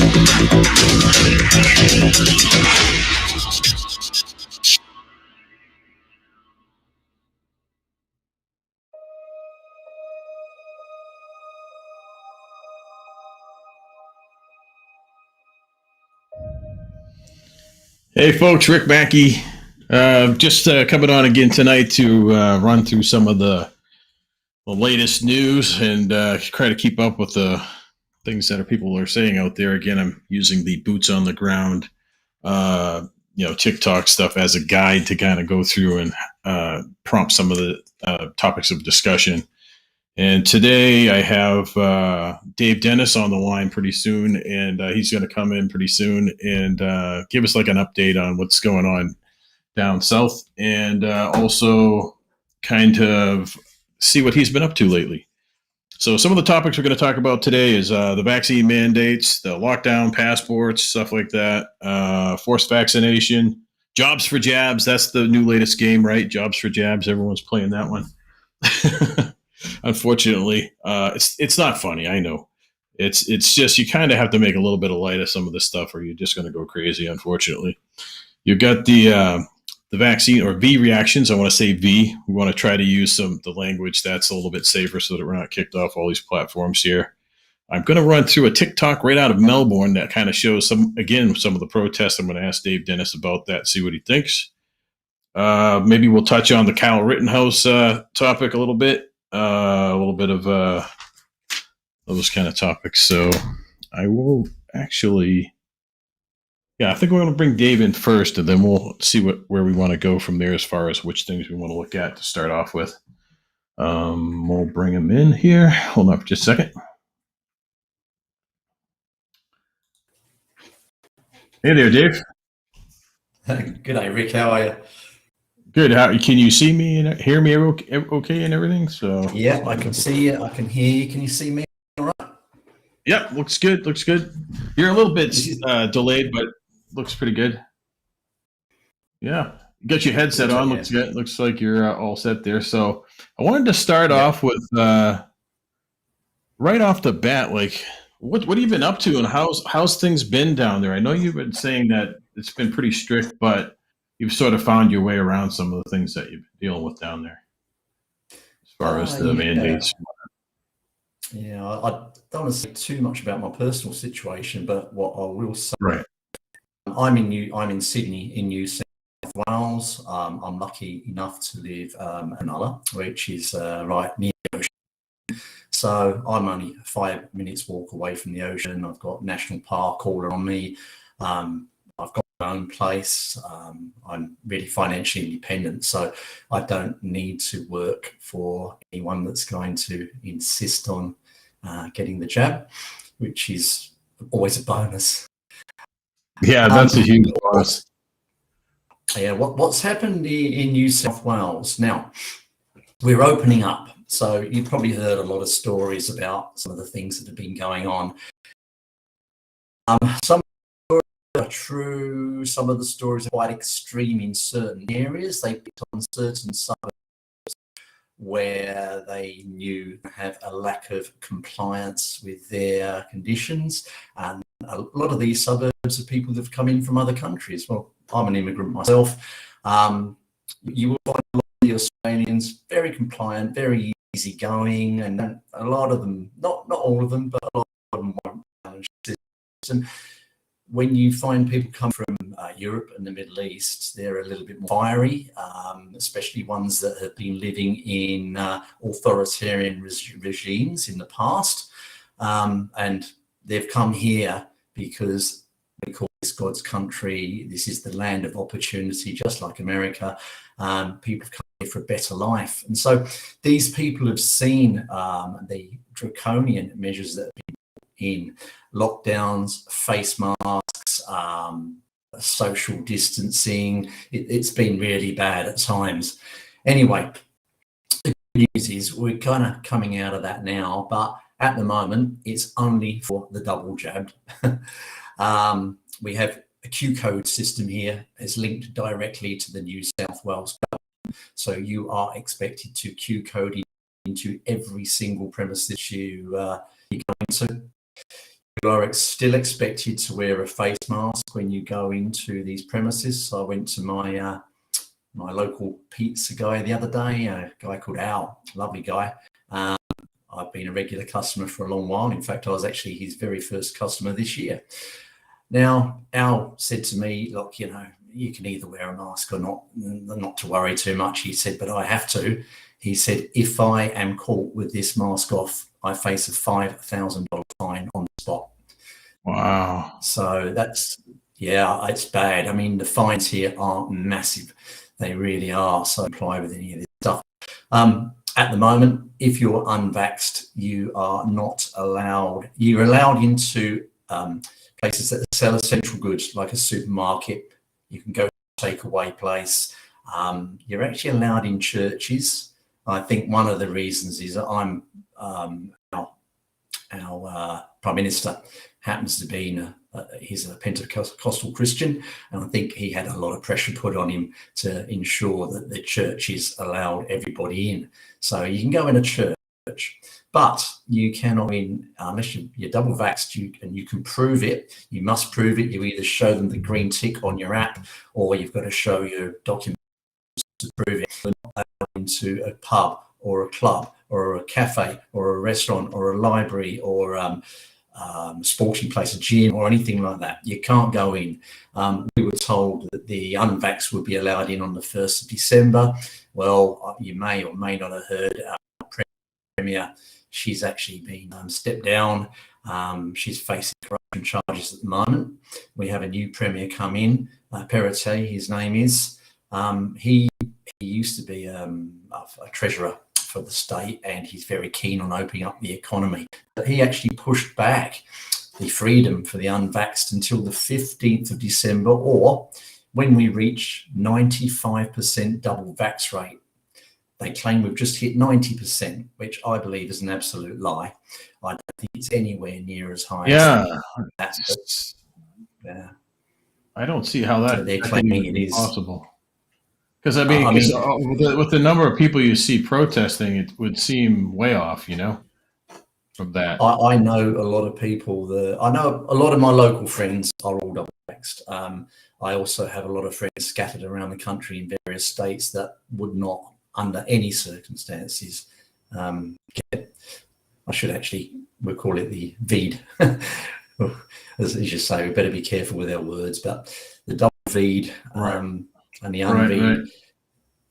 Hey folks, Rick Maki. Just coming on again tonight to run through some of the latest news and try to keep up with the things that people are saying out there. Again, I'm using the boots on the ground, TikTok stuff as a guide to kind of go through and prompt some of the topics of discussion. And today I have Dave Dennis on the line pretty soon, and he's going to come in pretty soon and give us like an update on what's going on down south, and also kind of see what he's been up to lately. So some of the topics we're going to talk about today is the vaccine mandates, the lockdown passports, stuff like that, forced vaccination, jobs for jabs. That's the new latest game, right? Jobs for jabs. Everyone's playing that one. Unfortunately, it's not funny. I know. It's just you kind of have to make a little bit of light of some of this stuff, or you're just going to go crazy. Unfortunately, you've got the vaccine or V reactions. I want to say V. We want to try to use the language that's a little bit safer so that we're not kicked off all these platforms here. I'm going to run through a TikTok right out of Melbourne that kind of shows some of the protests. I'm going to ask Dave Dennis about that, see what he thinks. Maybe we'll touch on the Kyle Rittenhouse topic a little bit of those kind of topics. So I will actually, I think we're going to bring Dave in first, and then we'll see where we want to go from there as far as which things we want to look at to start off with. We'll bring him in here. Hold on for just a second. Hey there, Dave. Good day, Rick. How are you? Good. Can you see me and hear me okay and everything? So yeah, I can see you. I can hear you. Can you see me? All right. Yep, looks good. Looks good. You're a little bit delayed, but looks pretty good. Yeah, you got your headset on. Looks good. Looks like you're all set there. So I wanted to start off with right off the bat, like what have you been up to, and how's things been down there? I know you've been saying that it's been pretty strict, but you've sort of found your way around some of the things that you've been dealing with down there, as far as the mandates. Yeah, I don't want to say too much about my personal situation, but what I will say, right. I'm in Sydney, in New South Wales. I'm lucky enough to live in Nulla, which is right near the ocean. So I'm only 5 minutes walk away from the ocean. I've got National Park all around me. I've got my own place. I'm really financially independent, so I don't need to work for anyone that's going to insist on getting the jab, which is always a bonus. Yeah, that's a huge bonus. Yeah, what's happened in New South Wales now? We're opening up, so you've probably heard a lot of stories about some of the things that have been going on. Some are true. Some of the stories are quite extreme in certain areas. They picked on certain suburbs where they knew have a lack of compliance with their conditions, and a lot of these suburbs are people that have come in from other countries. Well, I'm an immigrant myself. You will find a lot of the Australians very compliant, very easygoing, and a lot of them, not all of them, but a lot of them won't challenge the system. When you find people come from Europe and the Middle East, they're a little bit more fiery, especially ones that have been living in authoritarian regimes in the past. And they've come here because we call this God's country. This is the land of opportunity, just like America. People have come here for a better life. And so these people have seen the draconian measures that have been in lockdowns, face masks, social distancing. It's been really bad at times. Anyway, the good news is we're kind of coming out of that now, but at the moment, it's only for the double jabbed. We have a Q code system here. It's linked directly to the New South Wales government. So you are expected to Q code into every single premises you go into. You are still expected to wear a face mask when you go into these premises. So I went to my my local pizza guy the other day, a guy called Al, lovely guy. I've been a regular customer for a long while. In fact, I was actually his very first customer this year. Now, Al said to me, look, you know, you can either wear a mask or not to worry too much. He said, but I have to. He said, if I am caught with this mask off, I face a $5,000 fine on the spot. Wow. So that's, yeah, it's bad. I mean, the fines here are massive. They really are. So comply with any of this stuff. At the moment, if you're unvaxxed, you are not allowed. You're allowed into places that sell essential goods, like a supermarket. You can go to a takeaway place. You're actually allowed in churches. I think one of the reasons is that I'm our Prime Minister happens to be he's a Pentecostal Christian, and I think he had a lot of pressure put on him to ensure that the churches allowed everybody in. So you can go in a church, but you cannot in unless you're double vaxxed, and you can prove it. You must prove it. You either show them the green tick on your app, or you've got to show your documents to prove it. You're not allowed into a pub or a club or a cafe or a restaurant or a library or sporting place, a gym or anything like that. You can't go in. We were told that the unvaxxed would be allowed in on the 1st of December. Well, you may or may not have heard our Premier, she's actually been stepped down. She's facing corruption charges at the moment. We have a new Premier come in, Perrottet, his name is. He used to be a treasurer for the state, and he's very keen on opening up the economy. But he actually pushed back the freedom for the unvaxxed until the 15th of December, or when we reach 95% double vax rate. They claim we've just hit 90%, which I believe is an absolute lie. I don't think it's anywhere near as high as that. Yeah. I don't see how that they're claiming it is possible. Because I mean, with the number of people you see protesting, it would seem way off, you know, from that. I know a lot of people I know a lot of my local friends are all double vaxxed. I also have a lot of friends scattered around the country in various states that would not, under any circumstances, get. I should actually, we'll call it the VED. As you say, we better be careful with our words, but the double VED and the unVED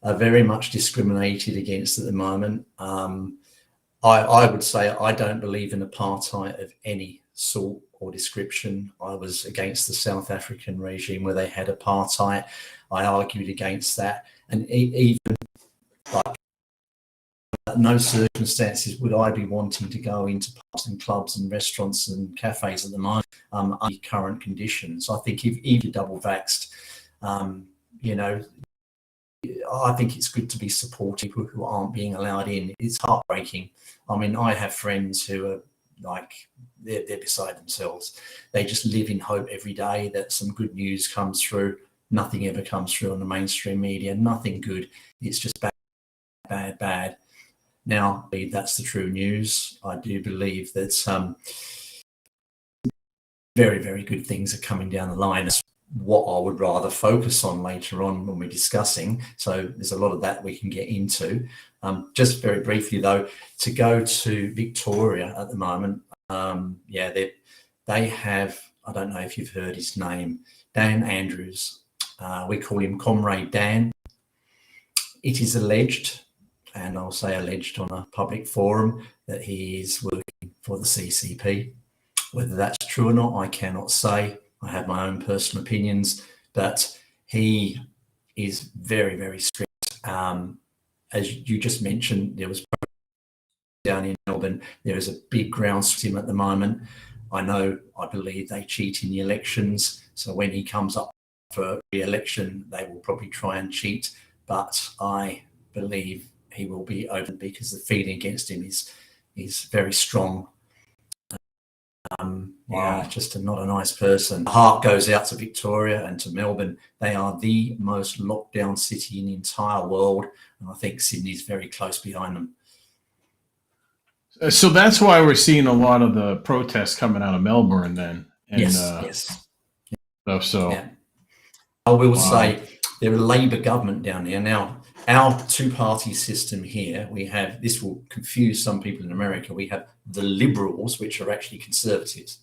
are very much discriminated against at the moment. I would say I don't believe in apartheid of any sort or description. I was against the South African regime where they had apartheid. I argued against that, and even like no circumstances would I be wanting to go into pubs and clubs and restaurants and cafes at the moment under current conditions. I think if you're double vaxxed, you know, I think it's good to be supportive of people who aren't being allowed in. It's heartbreaking. I mean, I have friends who are like, they're beside themselves. They just live in hope every day that some good news comes through. Nothing ever comes through on the mainstream media, nothing good. It's just bad, bad, bad. Now, I believe that's the true news. I do believe that some very, very good things are coming down the line. That's what I would rather focus on later on when we're discussing. So there's a lot of that we can get into. Just very briefly, though, to go to Victoria at the moment, they have, I don't know if you've heard his name, Dan Andrews. We call him Comrade Dan. It is alleged, and I'll say alleged on a public forum, that he is working for the CCP. Whether that's true or not, I cannot say. I have my own personal opinions, but he is very, very strict. As you just mentioned, there was down in Melbourne. There is a big grounds for him at the moment. I believe they cheat in the elections. So when he comes up for re-election, they will probably try and cheat. But I believe he will be over because the feeling against him is very strong. Yeah, just not a nice person. The heart goes out to Victoria and to Melbourne. They are the most locked down city in the entire world, and I think Sydney's very close behind them. So that's why we're seeing a lot of the protests coming out of Melbourne then, and Yes, yes, stuff. So yeah. I will wow. say they're a Labour government down there. Now, our two-party system here, we have, this will confuse some people in America, we have the Liberals, which are actually Conservatives.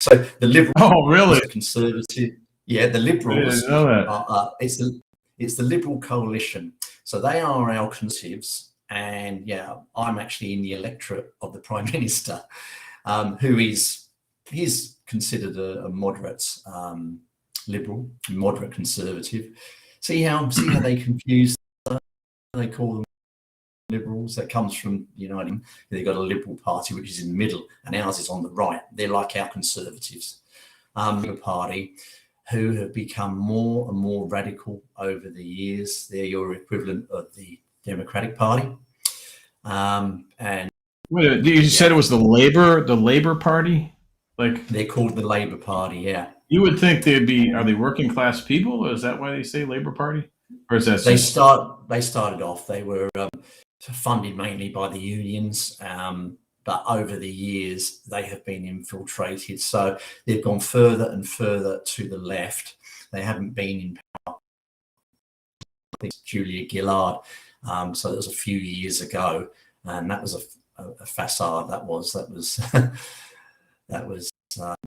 So the Liberals Oh, really? are Conservative. Yeah, the I didn't Liberals, know that. it's the Liberal coalition. So they are our Conservatives. And yeah, I'm actually in the electorate of the Prime Minister, who he's considered a moderate Liberal, moderate Conservative. See how they confuse, they call them Liberals. That comes from Uniting. They've got a Liberal Party which is in the middle, and ours is on the right. They're like our Conservatives. Labour Party, who have become more and more radical over the years. They're your equivalent of the Democratic Party. And Wait, you said it was the Labor Party? Like, they're called the Labour Party, yeah. you would think they'd be, are they working class people? Is that why they say Labor Party? Or is that They just, started off, they were funded mainly by the unions, but over the years they have been infiltrated. So they've gone further and further to the left. They haven't been in power. I think it's Julia Gillard. So that was a few years ago, and that was a facade. That was that was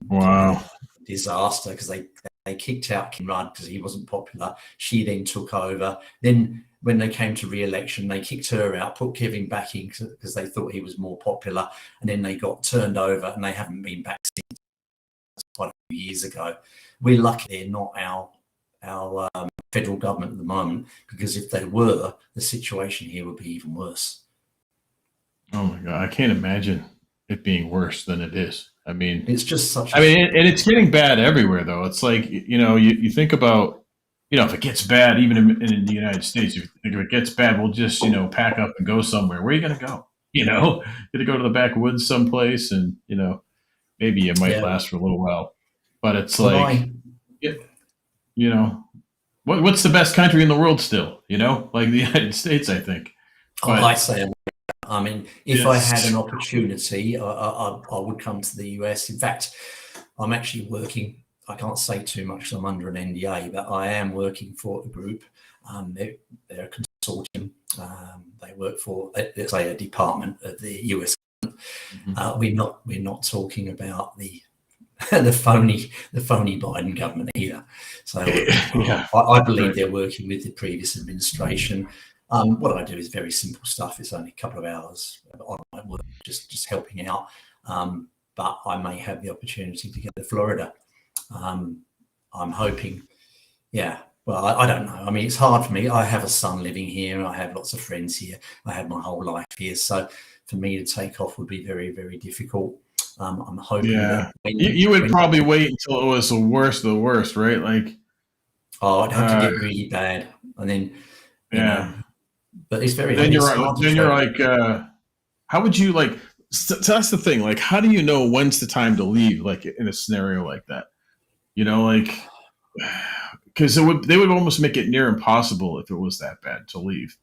wow. disaster, because they kicked out Kim Rudd because he wasn't popular. She then took over. Then when they came to re-election, they kicked her out, put Kevin back in because they thought he was more popular, and then they got turned over, and they haven't been back since. Quite a few years ago. We're lucky they're not our federal government at the moment, because if they were, the situation here would be even worse. Oh my God. I can't imagine it being worse than it is. I mean, It's just such I mean, and it's getting bad everywhere, though. It's like, you think about, if it gets bad, even in the United States, if it gets bad, we'll just, pack up and go somewhere. Where are you going to go? Going to go to the backwoods someplace, and, maybe it might yeah. last for a little while. But it's When like, I you know, what's the best country in the world still? Like the United States, I think. I But say, I mean, if I had it's, an opportunity, I would come to the US. In fact, I'm actually working. I can't say too much. I'm under an NDA, but I am working for a group. They're a consortium. They work for, let's say, a department of the US. We're not talking about the the phony Biden government either. So yeah, I believe right. they're working with the previous administration. What I do is very simple stuff. It's only a couple of hours of online work, just helping out. But I may have the opportunity to go to Florida. I'm hoping, yeah. Well, I don't know. I mean, it's hard for me. I have a son living here. I have lots of friends here. I have my whole life here. So for me to take off would be very, very difficult. I'm hoping Yeah. that You would probably wait until it was the worst of the worst, right? Like, I'd have to get really bad, and then yeah. But it's very Then it's you're hard to then you're travel. like, how would you like? So that's the thing. Like, how do you know when's the time to leave? Like in a scenario like that, like, because they would almost make it near impossible if it was that bad to leave.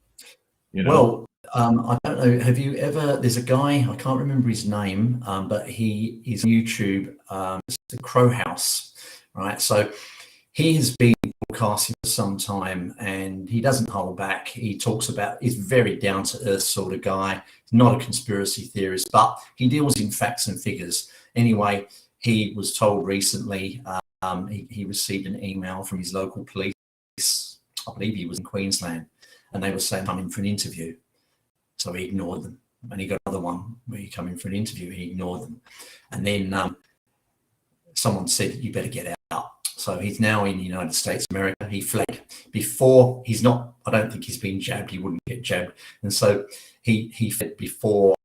Well, I don't know. Have you ever? There's a guy, I can't remember his name, but he is on YouTube. It's the Crow House, right? So he has been broadcasting for some time, and he doesn't hold back. He talks about, he's very down to earth sort of guy. He's not a conspiracy theorist, but he deals in facts and figures. Anyway, he was told recently, he received an email from his local police. I believe he was in Queensland, and they were saying, come in for an interview. So he ignored them. And he got another one where you come in for an interview, he ignored them. And then someone said, you better get out. So he's now in the United States of America. He fled. Before, he's not, I don't think he's been jabbed. He wouldn't get jabbed. And so he fled before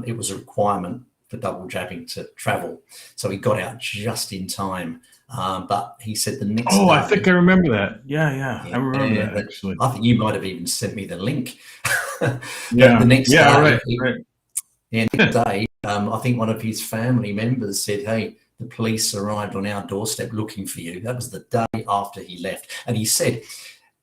it was a requirement for double jabbing to travel. So he got out just in time. But he said the next day. I think I remember that. Yeah. I remember that actually. I think you might have even sent me the link. Yeah. The next day, right. Yeah, next day, I think one of his family members said, hey, the police arrived on our doorstep looking for you. That was the day after he left. And he said,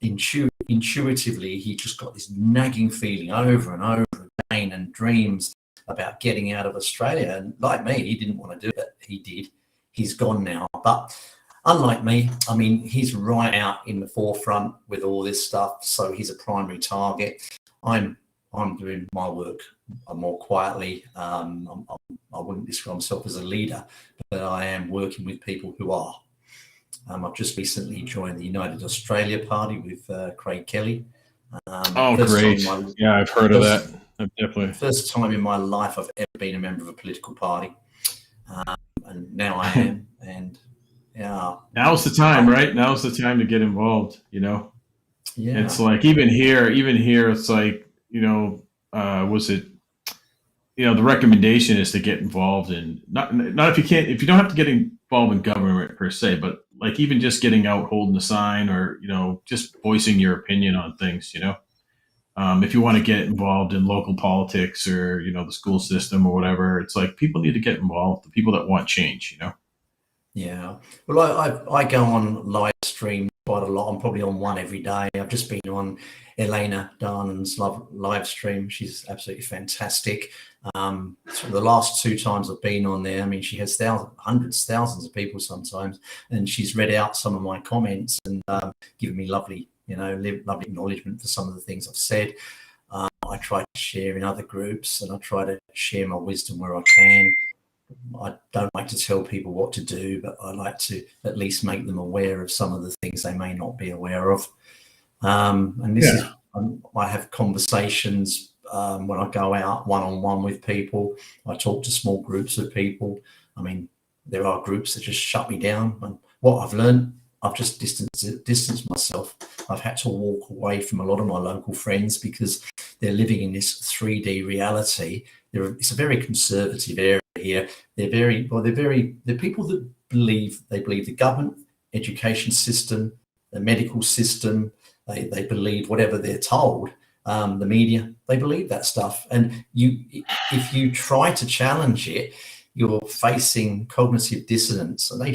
intuitively, he just got this nagging feeling over and over again, and dreams about getting out of Australia. And like me, he didn't want to do it. He did. He's gone now. But unlike me, I mean, he's right out in the forefront with all this stuff. So he's a primary target. I'm doing my work more quietly. I wouldn't describe myself as a leader, but I am working with people who are. I've just recently joined the United Australia Party with Craig Kelly. Oh, great. Yeah, I've heard of that. Definitely. First time in my life I've ever been a member of a political party. And now I am. And yeah. Now's the time, right? Now's the time to get involved, you know? Yeah. It's like, even here, it's like, the recommendation is to get involved in, not if you don't have to get involved in government per se, but like even just getting out, holding the sign, or, just voicing your opinion on things, if you want to get involved in local politics or, the school system or whatever, it's like people need to get involved, the people that want change, Yeah. Well, I go on live stream quite a lot. I'm probably on one every day. I've just been on Elena Darnan's live stream. She's absolutely fantastic. So the last 2 times I've been on there, I mean, she has hundreds, thousands of people sometimes, and she's read out some of my comments and given me lovely acknowledgement for some of the things I've said. I try to share in other groups, and I try to share my wisdom where I can. I don't like to tell people what to do, but I like to at least make them aware of some of the things they may not be aware of. And this is, I have conversations when I go out one-on-one with people. I talk to small groups of people. I mean, there are groups that just shut me down. And what I've learned, I've just distanced myself. I've had to walk away from a lot of my local friends because they're living in this 3D reality. It's a very conservative area here. They're people that believe the government, education system, the medical system, they believe whatever they're told. The media, they believe that stuff. And if you try to challenge it, you're facing cognitive dissonance, and they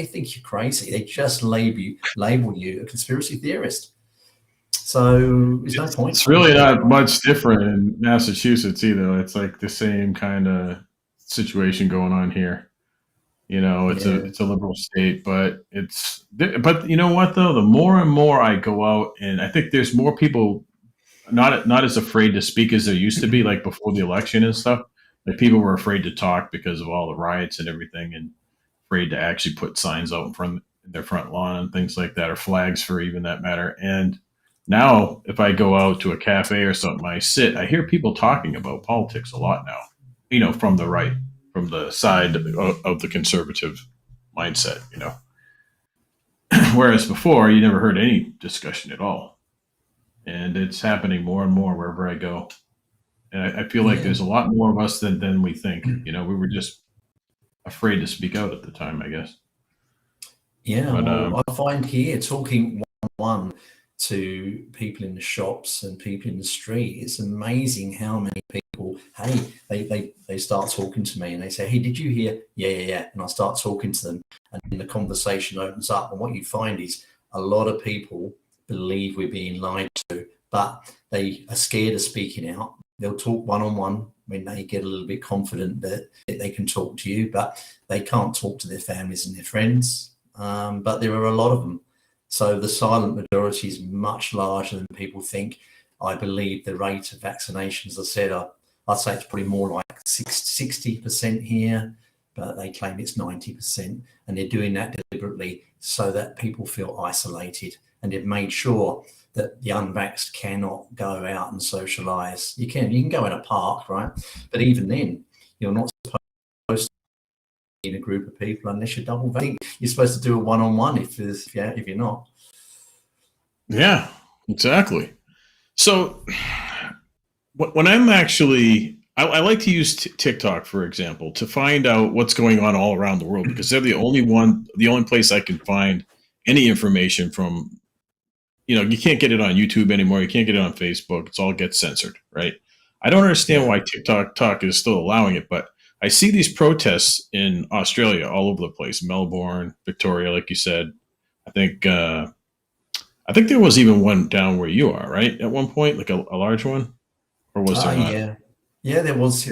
think you're crazy. They just label you a conspiracy theorist. So there's no point. It's really not much different in Massachusetts either. It's like the same kind of situation going on here. It's a liberal state, but you know what though? The more and more I go out, and I think there's more people not as afraid to speak as there used to be, like before the election and stuff. Like people were afraid to talk because of all the riots and everything, and afraid to actually put signs out in their front lawn and things like that, or flags for even that matter. And now, if I go out to a cafe or something, I hear people talking about politics a lot now, from the right, from the side of the conservative mindset, Whereas before, you never heard any discussion at all. And it's happening more and more wherever I go. And I feel like there's a lot more of us than we think. We were just afraid to speak out at the time, I guess. Yeah, but, I find here talking one-on-one to people in the shops and people in the street, it's amazing how many people, they start talking to me and they say, hey, did you hear? Yeah. And I start talking to them, and then the conversation opens up. And what you find is a lot of people believe we're being lied to, but they are scared of speaking out. They'll talk one-on-one when they get a little bit confident that they can talk to you, but they can't talk to their families and their friends. But there are a lot of them. So the silent majority is much larger than people think. I believe the rate of vaccinations, I said, I'd say it's probably more like 60% here, but they claim it's 90%. And they're doing that deliberately so that people feel isolated. And they've made sure that the unvaxxed cannot go out and socialize. You can go in a park, right? But even then, you're not supposed to be in a group of people unless you're double vaxxed. You're supposed to do a one-on-one if you're not. Yeah, exactly. So when I'm actually, I like to use TikTok, for example, to find out what's going on all around the world, because they're the only place I can find any information from. You can't get it on YouTube anymore. You can't get it on Facebook. It's all gets censored, right? I don't understand why TikTok is still allowing it, but I see these protests in Australia all over the place, Melbourne, Victoria, like you said. I think there was even one down where you are, right? At one point, like a large one, or was there not? Yeah. Yeah, there was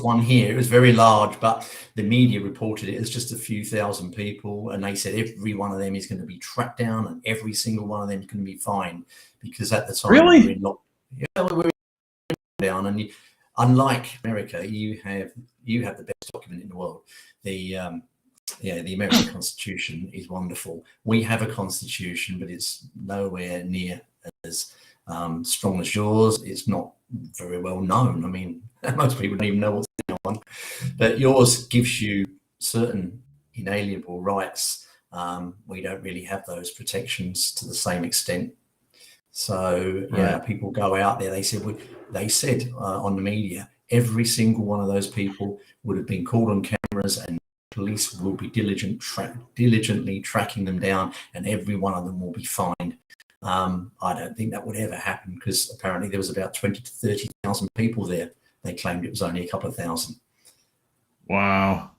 one here. It was very large, but the media reported it as just a few thousand people, and they said every one of them is going to be tracked down, and every single one of them is going to be fined, because at the time we were Really? in lockdown. Yeah, we were in lockdown, and unlike America, you have the best document in the world. The the American Constitution is wonderful. We have a constitution, but it's nowhere near as strong as yours. It's not very well known. I mean, most people don't even know what's in one, but yours gives you certain inalienable rights. We don't really have those protections to the same extent. So yeah, Right. people go out there. They said on the media, every single one of those people would have been caught on cameras, and police will be diligently tracking them down, and every one of them will be fined. I don't think that would ever happen, because apparently there was about 20 to 30,000 people there. They claimed it was only a couple of thousand. Wow.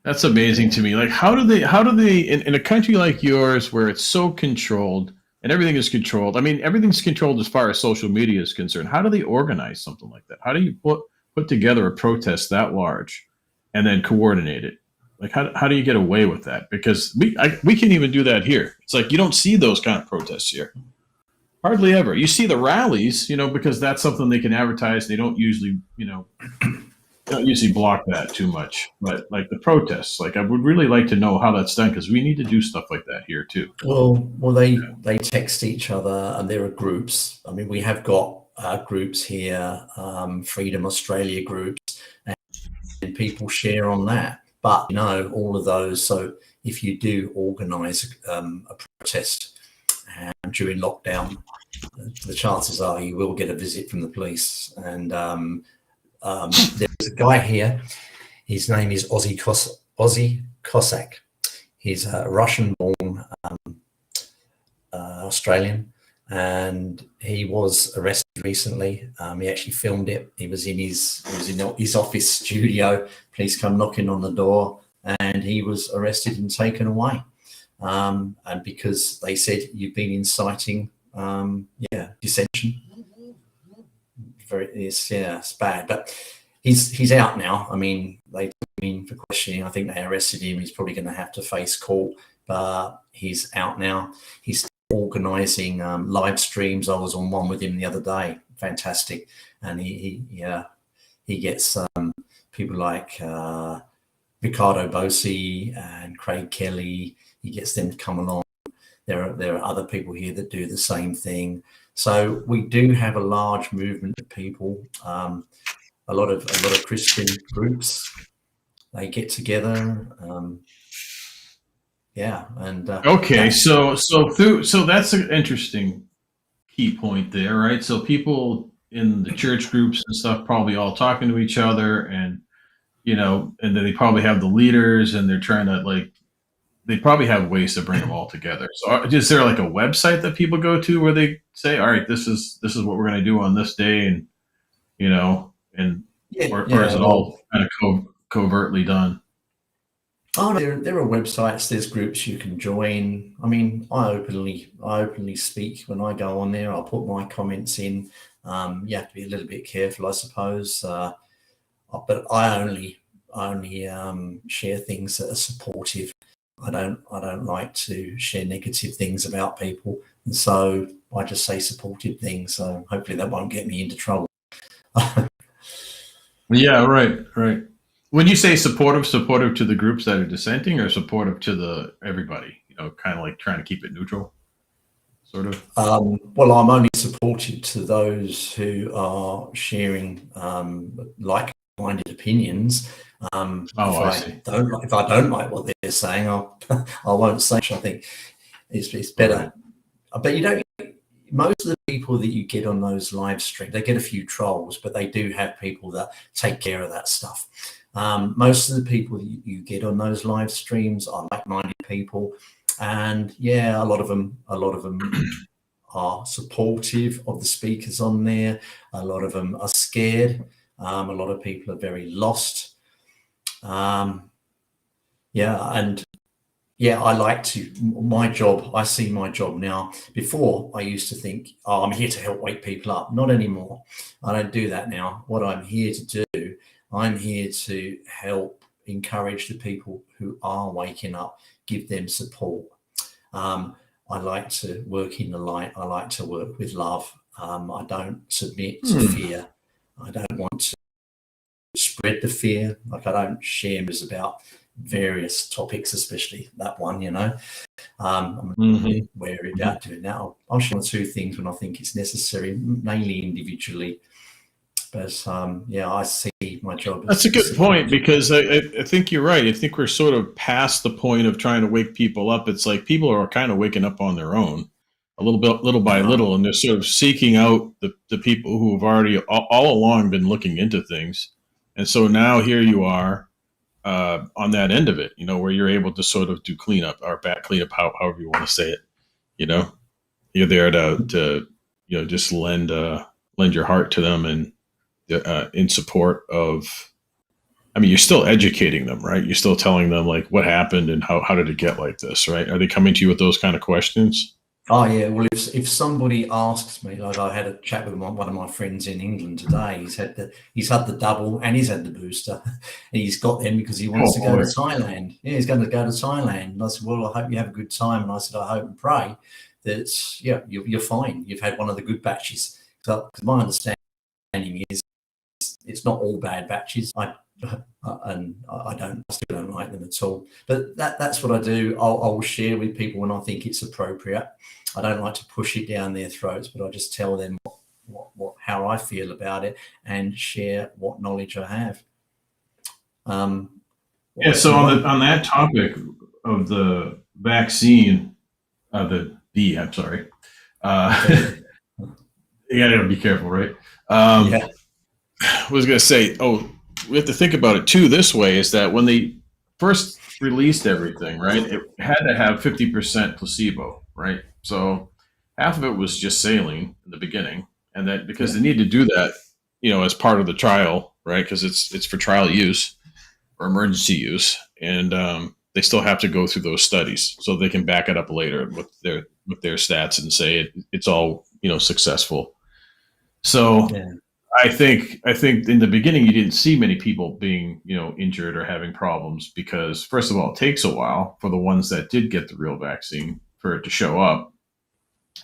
That's amazing to me. Like, how do they, in a country like yours where it's so controlled and everything is controlled? I mean, everything's controlled as far as social media is concerned. How do they organize something like that? How do you put together a protest that large and then coordinate it? Like, how do you get away with that? Because we can't even do that here. It's like you don't see those kind of protests here. Hardly ever. You see the rallies, because that's something they can advertise. They don't usually, don't usually block that too much. But like the protests, like I would really like to know how that's done, because we need to do stuff like that here too. Well, they text each other, and there are groups. I mean, we have got groups here, Freedom Australia groups, and people share on that. But all of those. So if you do organise a protest during lockdown, the chances are you will get a visit from the police. And there's a guy here. His name is Ozzy Cossack. He's a Russian-born Australian, and he was arrested recently. He actually filmed it. He was in his office studio. Police come knocking on the door, and he was arrested and taken away. And because they said you've been inciting, dissension. It's bad, but he's out now. I mean, they took him in for questioning. I think they arrested him. He's probably going to have to face court, but he's out now. He's organising live streams. I was on one with him the other day. Fantastic, and he gets people like Ricardo Bosi and Craig Kelly. He gets them to come along. There are other people here that do the same thing. So we do have a large movement of people. A lot of Christian groups. They get together. Okay, so that's an interesting key point there, right? So people in the church groups and stuff probably all talking to each other, and and then they probably have the leaders, and they're trying to they probably have ways to bring them all together. So is there like a website that people go to where they say, all right, this is what we're going to do on this day, and or is it all kind of covertly done? Oh, there are websites. There's groups you can join. I mean, I openly speak when I go on there. I'll put my comments in. You have to be a little bit careful, I suppose. But I only share things that are supportive. I don't like to share negative things about people, and so I just say supportive things. So hopefully that won't get me into trouble. Yeah, right. When you say supportive to the groups that are dissenting, or supportive to everybody, kind of like trying to keep it neutral, sort of. Well, I'm only supportive to those who are sharing like-minded opinions. If I don't like what they're saying, I won't say much. I think it's better. But most of the people that you get on those live streams, they get a few trolls, but they do have people that take care of that stuff. Most of the people that you get on those live streams are like-minded people, and a lot of them are supportive of the speakers on there. A lot of them are scared. A lot of people are very lost. And yeah, I like to, my job, I see my job now. Before, I used to think, oh, I'm here to help wake people up. Not anymore. I don't do that now. What I'm here to do, I'm here to help encourage the people who are waking up, give them support. Um, I like to work in the light. I like to work with love. I don't submit to fear. I don't want to spread the fear. Like, I don't share news about various topics, especially that one, you know. I'm a bit wary about doing that. I'll share one or two things when I think it's necessary, mainly individually. But yeah, I see my job as That's a good point, because I think you're right. I think we're sort of past the point of trying to wake people up. It's like people are kind of waking up on their own, a little bit, little by little, and they're sort of seeking out the people who have already all along been looking into things. And so now here you are on that end of it, you know, where you're able to sort of do cleanup or back cleanup, however you want to say it. You know, you're there to you know, just lend your heart to them, and in support of. I mean, you're still educating them, right? You're still telling them like what happened and how did it get like this, right? Are they coming to you with those kind of questions? Oh yeah, well, if somebody asks me, like I had a chat with one of my friends in England today. He's had the double and he's had the booster, and he's got them because he wants to go to Thailand. Yeah, he's going to go to Thailand. And I said, well, I hope you have a good time. And I said, I hope and pray that you're fine. You've had one of the good batches. Because my understanding is it's not all bad batches. I still don't like them at all. But that's what I do. I'll share with people when I think it's appropriate. I don't like to push it down their throats, but I just tell them how I feel about it and share what knowledge I have. Yeah. So on that topic of the vaccine, I'm sorry. You gotta be careful, right? Yeah. I was gonna say, we have to think about it too this way, is that when they first released everything, right, it had to have 50% placebo, right? So half of it was just saline in the beginning, and that because they need to do that, you know, as part of the trial, right? Because it's for trial use or emergency use, and they still have to go through those studies so they can back it up later with their stats and say it's all, you know, successful. So. Yeah. I think in the beginning you didn't see many people being, you know, injured or having problems because, first of all, it takes a while for the ones that did get the real vaccine for it to show up,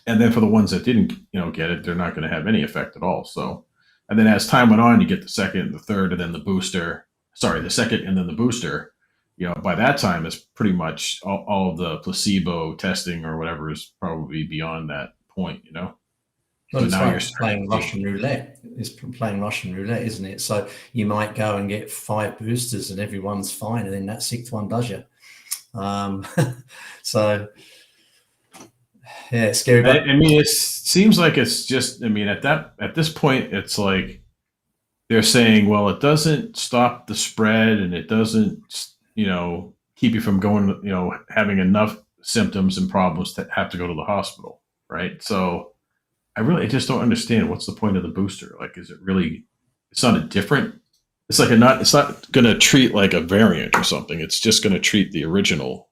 and then for the ones that didn't, you know, get it, they're not going to have any effect at all. So, and then as time went on, you get the second, the third, and then the booster. Sorry, the second and then the booster. You know, by that time, it's pretty much all of the placebo testing or whatever is probably beyond that point. You know. Well, so now you're playing Russian roulette. It's playing Russian roulette, isn't it? So you might go and get 5 boosters and everyone's fine, and then that 6th one does you. So yeah, it's scary. But I mean, it seems like it's just. I mean, at this point, it's like they're saying, well, it doesn't stop the spread, and it doesn't, you know, keep you from going, you know, having enough symptoms and problems to have to go to the hospital, right? So. I just don't understand what's the point of the booster. Like, is it really? It's not a different. It's like it's not going to treat like a variant or something. It's just going to treat the original,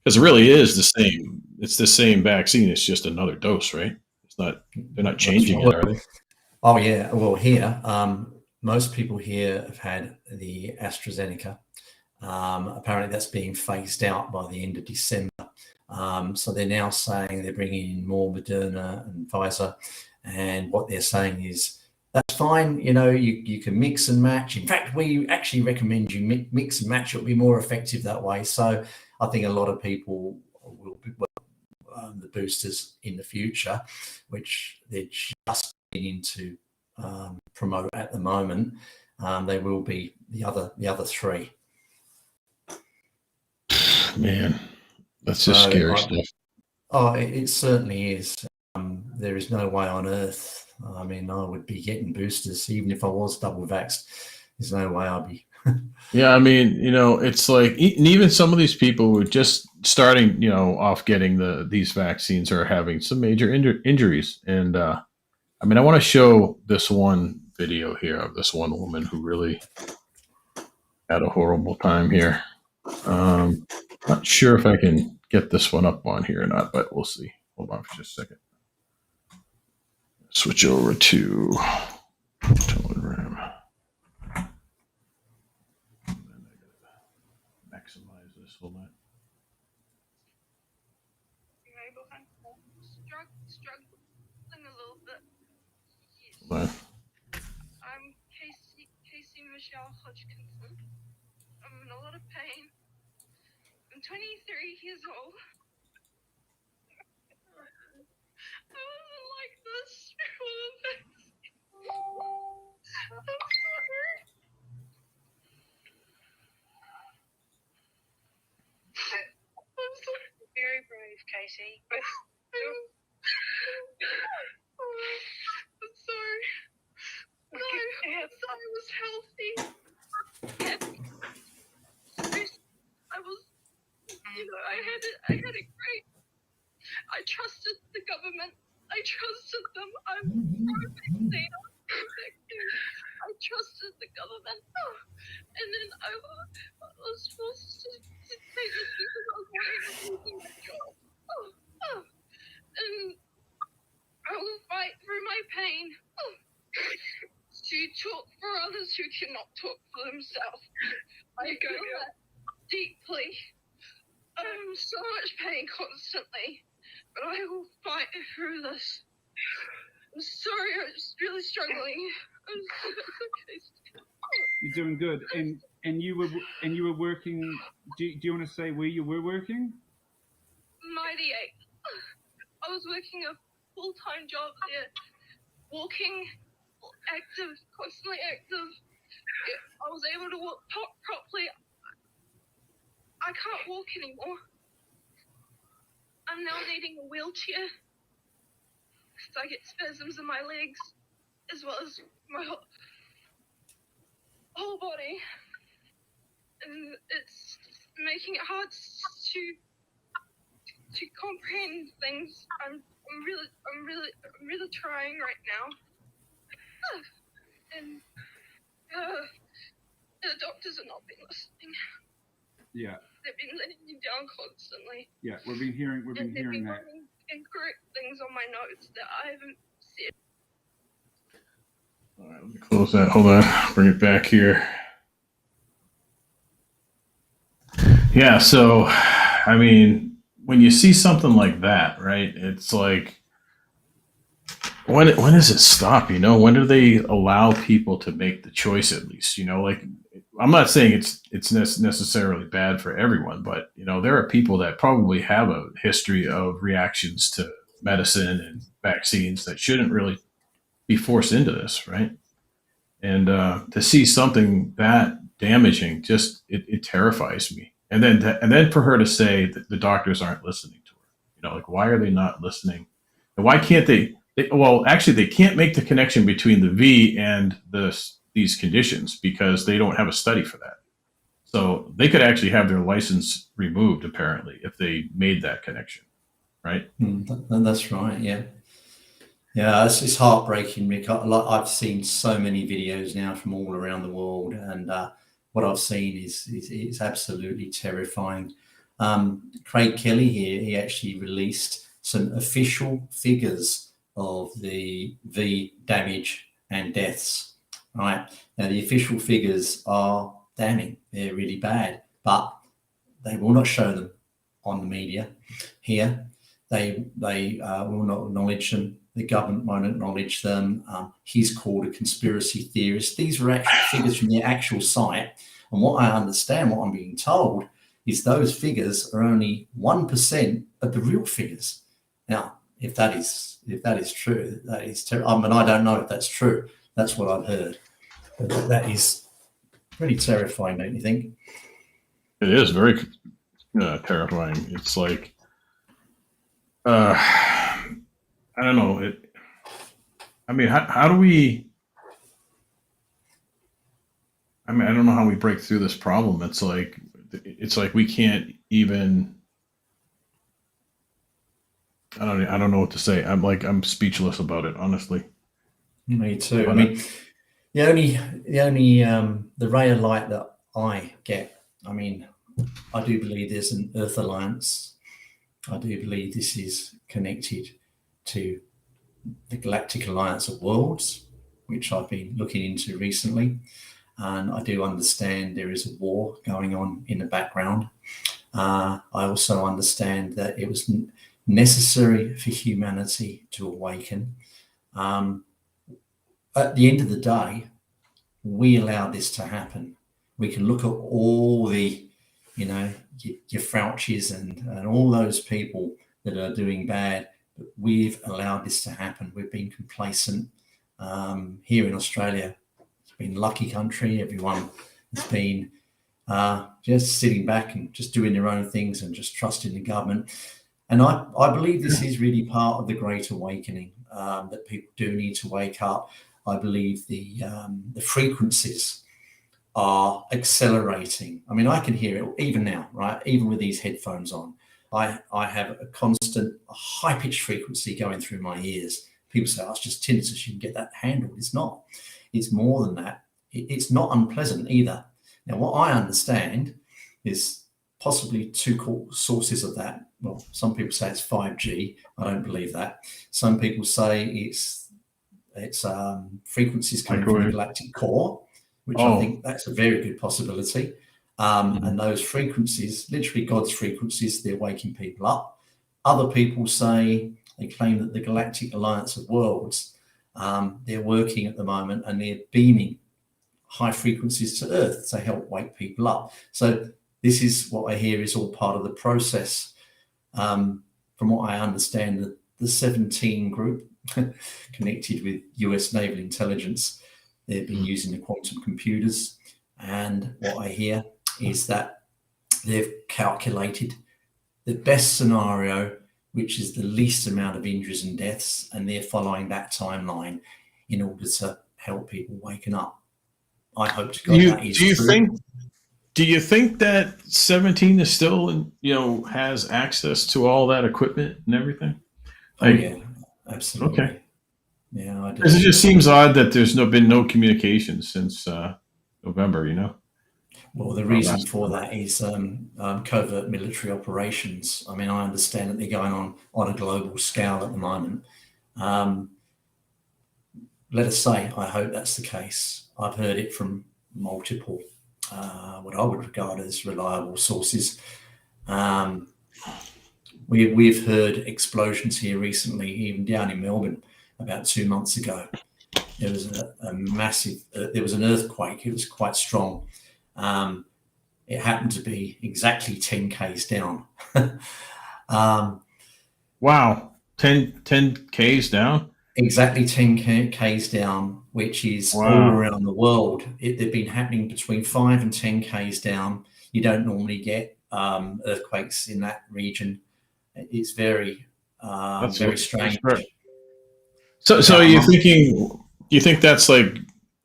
because it really is the same. It's the same vaccine. It's just another dose, right? It's not. They're not changing it, are they? Oh yeah. Well, here, most people here have had the AstraZeneca. Apparently, that's being phased out by the end of December. So they're now saying they're bringing in more Moderna and Pfizer, and what they're saying is that's fine. You know, you can mix and match. In fact, we actually recommend you mix and match. It'll be more effective that way. So I think a lot of people will be the boosters in the future, which they're just beginning to promote at the moment. They will be the other 3. Man. That's just scary stuff. Oh, it certainly is. There is no way on earth. I mean, I would be getting boosters even if I was double vaxxed. There's no way I'd be. Yeah, I mean, you know, it's like even some of these people who are just starting, you know, off getting these vaccines are having some major injuries. And I mean, I want to show this one video here of this one woman who really had a horrible time here. Not sure if I can get this one up on here or not, but we'll see. Hold on for just a second. Switch over to Telegram. Maximize this. Hold on. Struggling a little bit. Yes. Hold on. I'm Casey Michelle Hodgkinson. I'm in a lot of pain. I'm 23 years old. I wasn't like this before this. I'm sorry. I'm sorry. Very brave, Casey. I'm sorry. No, I thought I was healthy. I was, I had it great. I trusted the government. I trusted them. I'm pro-vaccine. I trusted the government. And then I was forced to take this because I was worried of losing my job. And I will fight through my pain to talk for others who cannot talk for themselves. I feel that deeply. I'm in so much pain constantly, but I will fight through this. I'm sorry, I was really struggling. You're doing good, and you were working. Do you want to say where you were working? Mighty 8. I was working a full-time job there, walking, active, constantly active. I was able to walk properly. I can't walk anymore. I'm now needing a wheelchair because I get spasms in my legs as well as my whole body, and it's making it hard to comprehend things. I'm really trying right now, and the doctors have not been listening. Yeah. They've been letting me down constantly. Yeah, we've been hearing they've been that. writing incorrect things on my notes that I haven't said. All right, let me close that. Hold on. Bring it back here. Yeah, so, I mean, when you see something like that, right, it's like, when does it stop? You know, when do they allow people to make the choice? At least, you know, like, I'm not saying it's necessarily bad for everyone, but you know, there are people that probably have a history of reactions to medicine and vaccines that shouldn't really be forced into this, right? And to see something that damaging, just it terrifies me. And then for her to say that the doctors aren't listening to her, you know, like, why are they not listening? And why can't they? Well, actually, they can't make the connection between the V and these conditions because they don't have a study for that. So they could actually have their license removed, apparently, if they made that connection, right? That's right. Yeah. Yeah, it's heartbreaking, Rick. I've seen so many videos now from all around the world, and what I've seen is absolutely terrifying. Craig Kelly here, he actually released some official figures of the V damage and deaths. Right now, the official figures are damning; they're really bad, but they will not show them on the media here. They will not acknowledge them. The government won't acknowledge them. He's called a conspiracy theorist. These are actual figures from the actual site. And what I understand, what I'm being told, is those figures are only 1% of the real figures. Now, if that is true, that is terrible. I mean, I don't know if that's true. That's what I've heard. But that is pretty terrifying, don't you think? It is very terrifying. It's like, I don't know. I mean, how do we? I mean, I don't know how we break through this problem. It's like we can't even. I don't know what to say. I'm speechless about it, honestly. Me too. I mean, the ray of light that I get, I mean, I do believe there's an Earth Alliance. I do believe this is connected to the Galactic Alliance of Worlds, which I've been looking into recently. And I do understand there is a war going on in the background. I also understand that it was necessary for humanity to awaken. At the end of the day, we allowed this to happen. We can look at all the, your Faucis and all those people that are doing bad, but we've allowed this to happen. We've been complacent. Here in Australia, it's been lucky country. Everyone has been just sitting back and just doing their own things and just trusting the government. And I believe this is really part of the Great Awakening, that people do need to wake up. I believe the frequencies are accelerating. I mean, I can hear it even now, right? Even with these headphones on, I have a constant high-pitched frequency going through my ears. People say, oh, it's just tinnitus, you can get that handled. It's not. It's more than that. It's not unpleasant either. Now, what I understand is possibly two sources of that. Well, some people say it's 5G. I don't believe that. Some people say it's frequencies coming from the galactic core, which I think that's a very good possibility. And those frequencies, literally God's frequencies, they're waking people up. Other people they claim that the Galactic Alliance of Worlds, they're working at the moment and they're beaming high frequencies to Earth to help wake people up. So this is what I hear is all part of the process. From what I understand, the 17 group connected with US naval intelligence, they've been using the quantum computers. And what I hear is that they've calculated the best scenario, which is the least amount of injuries and deaths, and they're following that timeline in order to help people waken up. I hope to God that is true. Do you think that 17 is still, has access to all that equipment and everything? Yeah, absolutely. Okay. Yeah, I do. Because it just seems odd that there's been no communication since November, Well, the reason for that is covert military operations. I mean, I understand that they're going on a global scale at the moment. Let us say, I hope that's the case. I've heard it from multiple, what I would regard as reliable sources. We've heard explosions here recently, even down in Melbourne, about 2 months ago. There was a massive, there was an earthquake. It was quite strong. It happened to be exactly 10 Ks down. Wow. 10 Ks down? Exactly 10 Ks down, which is all around the world. They've been happening between 5 and 10 Ks down. You don't normally get earthquakes in that region. It's very strange. So you think that's like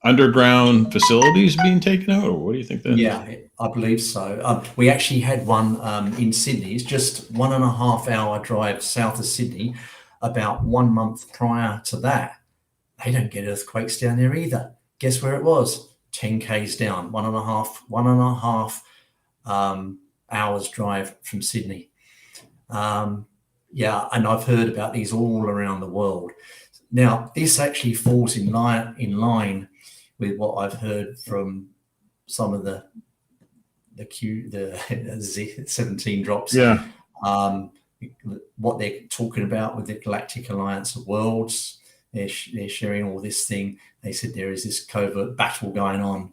underground facilities being taken out, or what do you think that is? Yeah, I believe so. We actually had one in Sydney. It's just 1.5 hour drive south of Sydney. About 1 month prior to that, they don't get earthquakes down there either. Guess where it was? 10 Ks down, 1.5 hours drive from Sydney. Yeah, and I've heard about these all around the world. Now, this actually falls in line with what I've heard from some of the Z17 drops. Yeah. What they're talking about with the Galactic Alliance of Worlds, they're sharing all this thing. They said there is this covert battle going on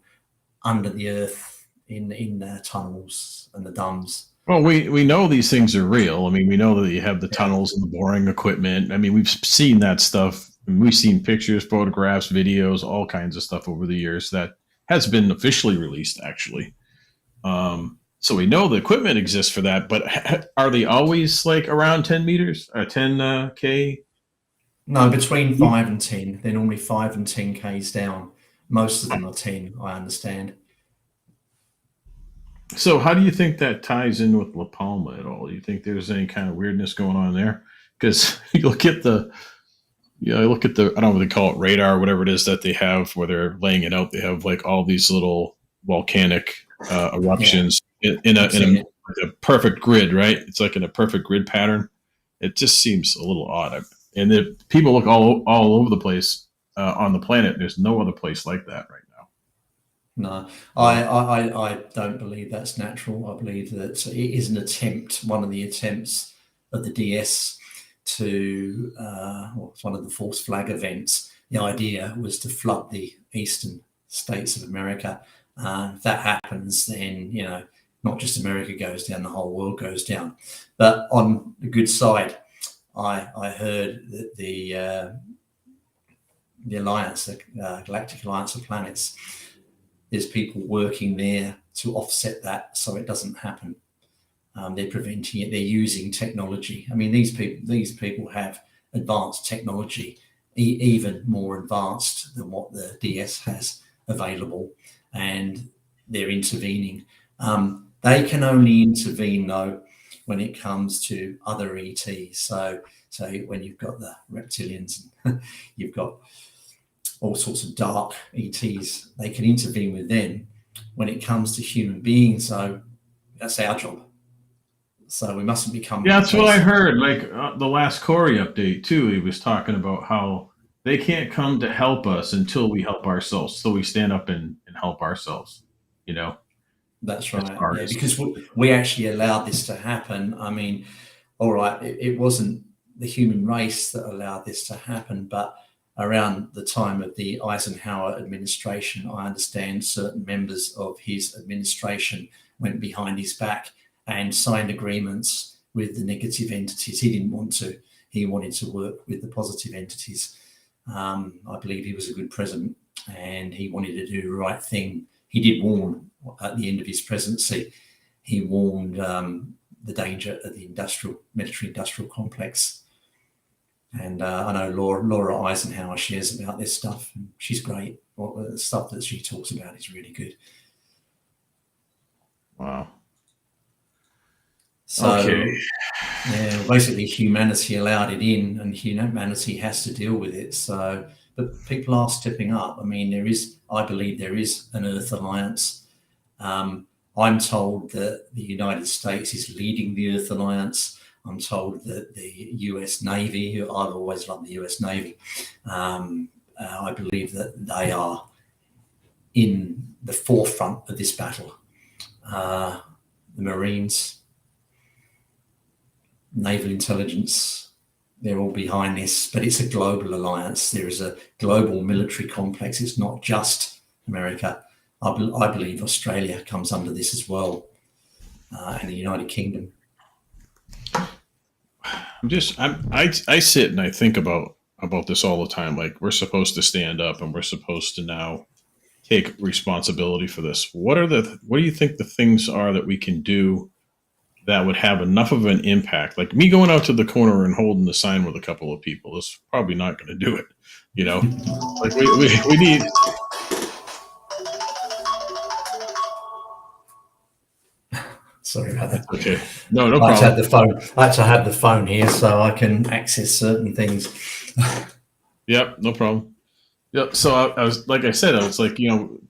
under the earth in the tunnels and the dumbs. Well, we know these things are real. I mean, we know that you have the tunnels and the boring equipment. I mean, we've seen that stuff. We've seen pictures, photographs, videos, all kinds of stuff over the years that has been officially released, actually. So we know the equipment exists for that, but are they always like around 10 meters or 10 K? No, between 5 and 10. They're normally 5 and 10 Ks down. Most of them are 10, I understand. So how do you think that ties in with La Palma at all? Do you think there's any kind of weirdness going on there? Because you look at the, I don't know what they call it, radar or whatever it is that they have where they're laying it out. They have like all these little volcanic eruptions in I've seen a, it. like a perfect grid, right? It's like in a perfect grid pattern. It just seems a little odd. And the people look all over the place on the planet. There's no other place like that right now. No, So, I don't believe that's natural. I believe that it is an attempt, one of the attempts of the DS to, well, it's one of the false flag events. The idea was to flood the eastern states of America. If that happens, then, you know, not just America goes down, the whole world goes down. But on the good side, I heard that the alliance, the Galactic Alliance of Planets, there's people working there to offset that so it doesn't happen. They're preventing it. They're using technology. I mean, these people have advanced technology, even more advanced than what the DS has available, and they're intervening. They can only intervene though when it comes to other ETs. So when you've got the reptilians, you've got all sorts of dark ETs, they can intervene with them. When it comes to human beings, so that's our job. So we mustn't become yeah, that's what I complacent. heard. Like the last Corey update too. He was talking about how they can't come to help us until we help ourselves. So we stand up and help ourselves. You know, That's as right. far Yeah, as because we actually allowed this to happen. I mean, all right, it wasn't the human race that allowed this to happen, but around the time of the Eisenhower administration, I understand certain members of his administration went behind his back and signed agreements with the negative entities. He didn't want to. He wanted to work with the positive entities. I believe he was a good president and he wanted to do the right thing. He did warn at the end of his presidency. He warned the danger of the military industrial complex. And I know Laura Eisenhower shares about this stuff. And she's great. The stuff that she talks about is really good. wow. So, Okay. yeah, basically humanity allowed it in, and humanity has to deal with it. So, but people are stepping up. I mean, I believe there is an Earth Alliance. I'm told that the United States is leading the Earth Alliance. I'm told that the US Navy, who I've always loved the US Navy, I believe that they are in the forefront of this battle. The Marines, naval intelligence, they're all behind this, but it's a global alliance. There is a global military complex. It's not just America. I believe Australia comes under this as well, and the United Kingdom. I sit and I think about this all the time. Like we're supposed to stand up and we're supposed to now take responsibility for this. What do you think the things are that we can do that would have enough of an impact? Like me going out to the corner and holding the sign with a couple of people is probably not going to do it. You know, like we need. Sorry about that. Okay, no I had to problem. have the phone. I had to have the phone here so I can access certain things. Yep, no problem. Yep. So I was like I said, I was like,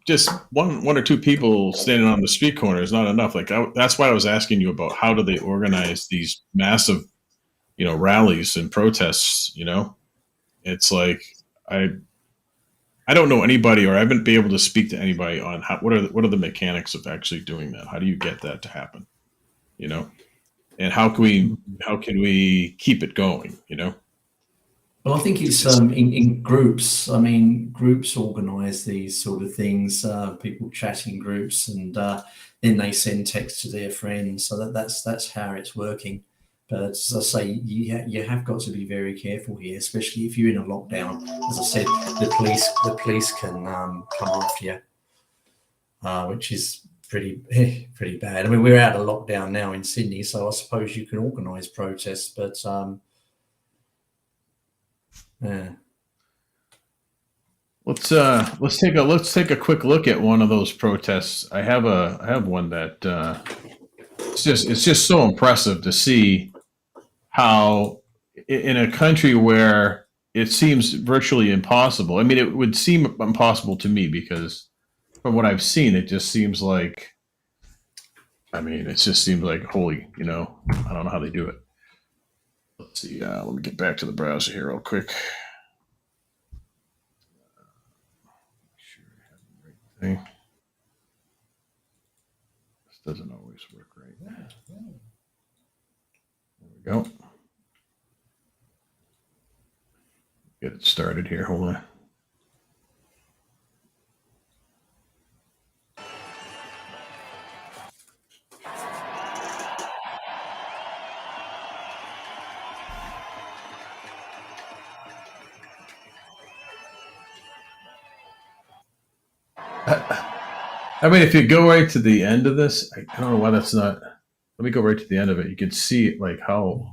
just one or two people standing on the street corner is not enough. Like that's why I was asking you about how do they organize these massive, rallies and protests. It's like I I don't know anybody, or I haven't been able to speak to anybody on what are the mechanics of actually doing that. How do you get that to happen? You know, and how can we keep it going? Well, I think it's It's in groups. I mean, groups organise these sort of things. People chat in groups, and then they send text to their friends. So that's how it's working. But as I say, you have got to be very careful here, especially if you're in a lockdown. As I said, the police can come after you, which is pretty bad. I mean, we're out of lockdown now in Sydney, so I suppose you can organise protests, but yeah. let's take a quick look at one of those protests. I have one that it's just so impressive to see how in a country where it seems virtually impossible. I mean, it would seem impossible to me because from what I've seen, it just seems like I mean, it just seems like holy, I don't know how they do it. Let's see. Let me get back to the browser here real quick. Make sure I have the right thing. This doesn't always work right. There we go. Get it started here. Hold on. I mean, if you go right to the end of this, I don't know why that's not. Let me go right to the end of it. You can see like how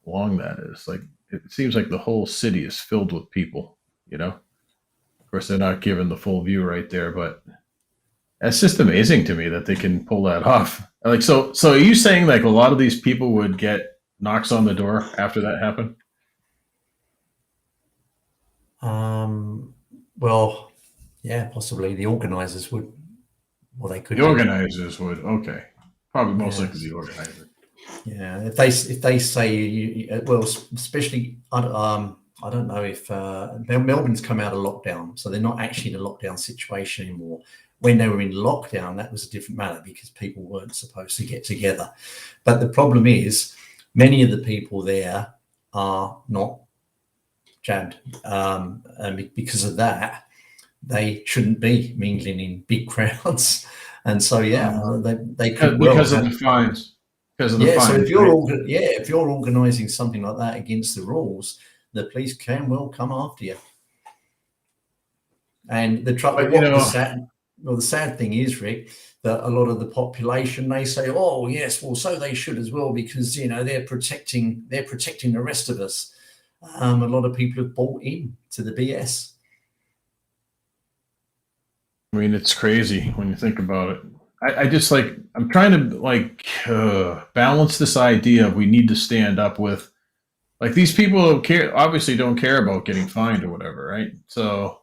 long that is. Like it seems like the whole city is filled with people. Of course, they're not given the full view right there, but it's just amazing to me that they can pull that off. Like, so are you saying like a lot of these people would get knocks on the door after that happened? Well, yeah, possibly the organisers would. Well, they could. The organizers would. Okay, probably most Yes. likely the organizer. Yeah, if they say well, especially I don't know if Melbourne's come out of lockdown, so they're not actually in a lockdown situation anymore. When they were in lockdown, that was a different matter because people weren't supposed to get together. But the problem is, many of the people there are not jabbed, and because of that, they shouldn't be mingling in big crowds. And so, they could because of the fines. Because of the fines. So if right? if you're organising something like that against the rules, the police can well come after you. And the trouble, the sad thing is, Rick, that a lot of the population, they say, oh yes, well, so they should as well because they're protecting the rest of us. A lot of people have bought in to the BS. I mean, it's crazy when you think about it. I just I'm trying to balance this idea of we need to stand up with these people obviously don't care about getting fined or whatever, right? So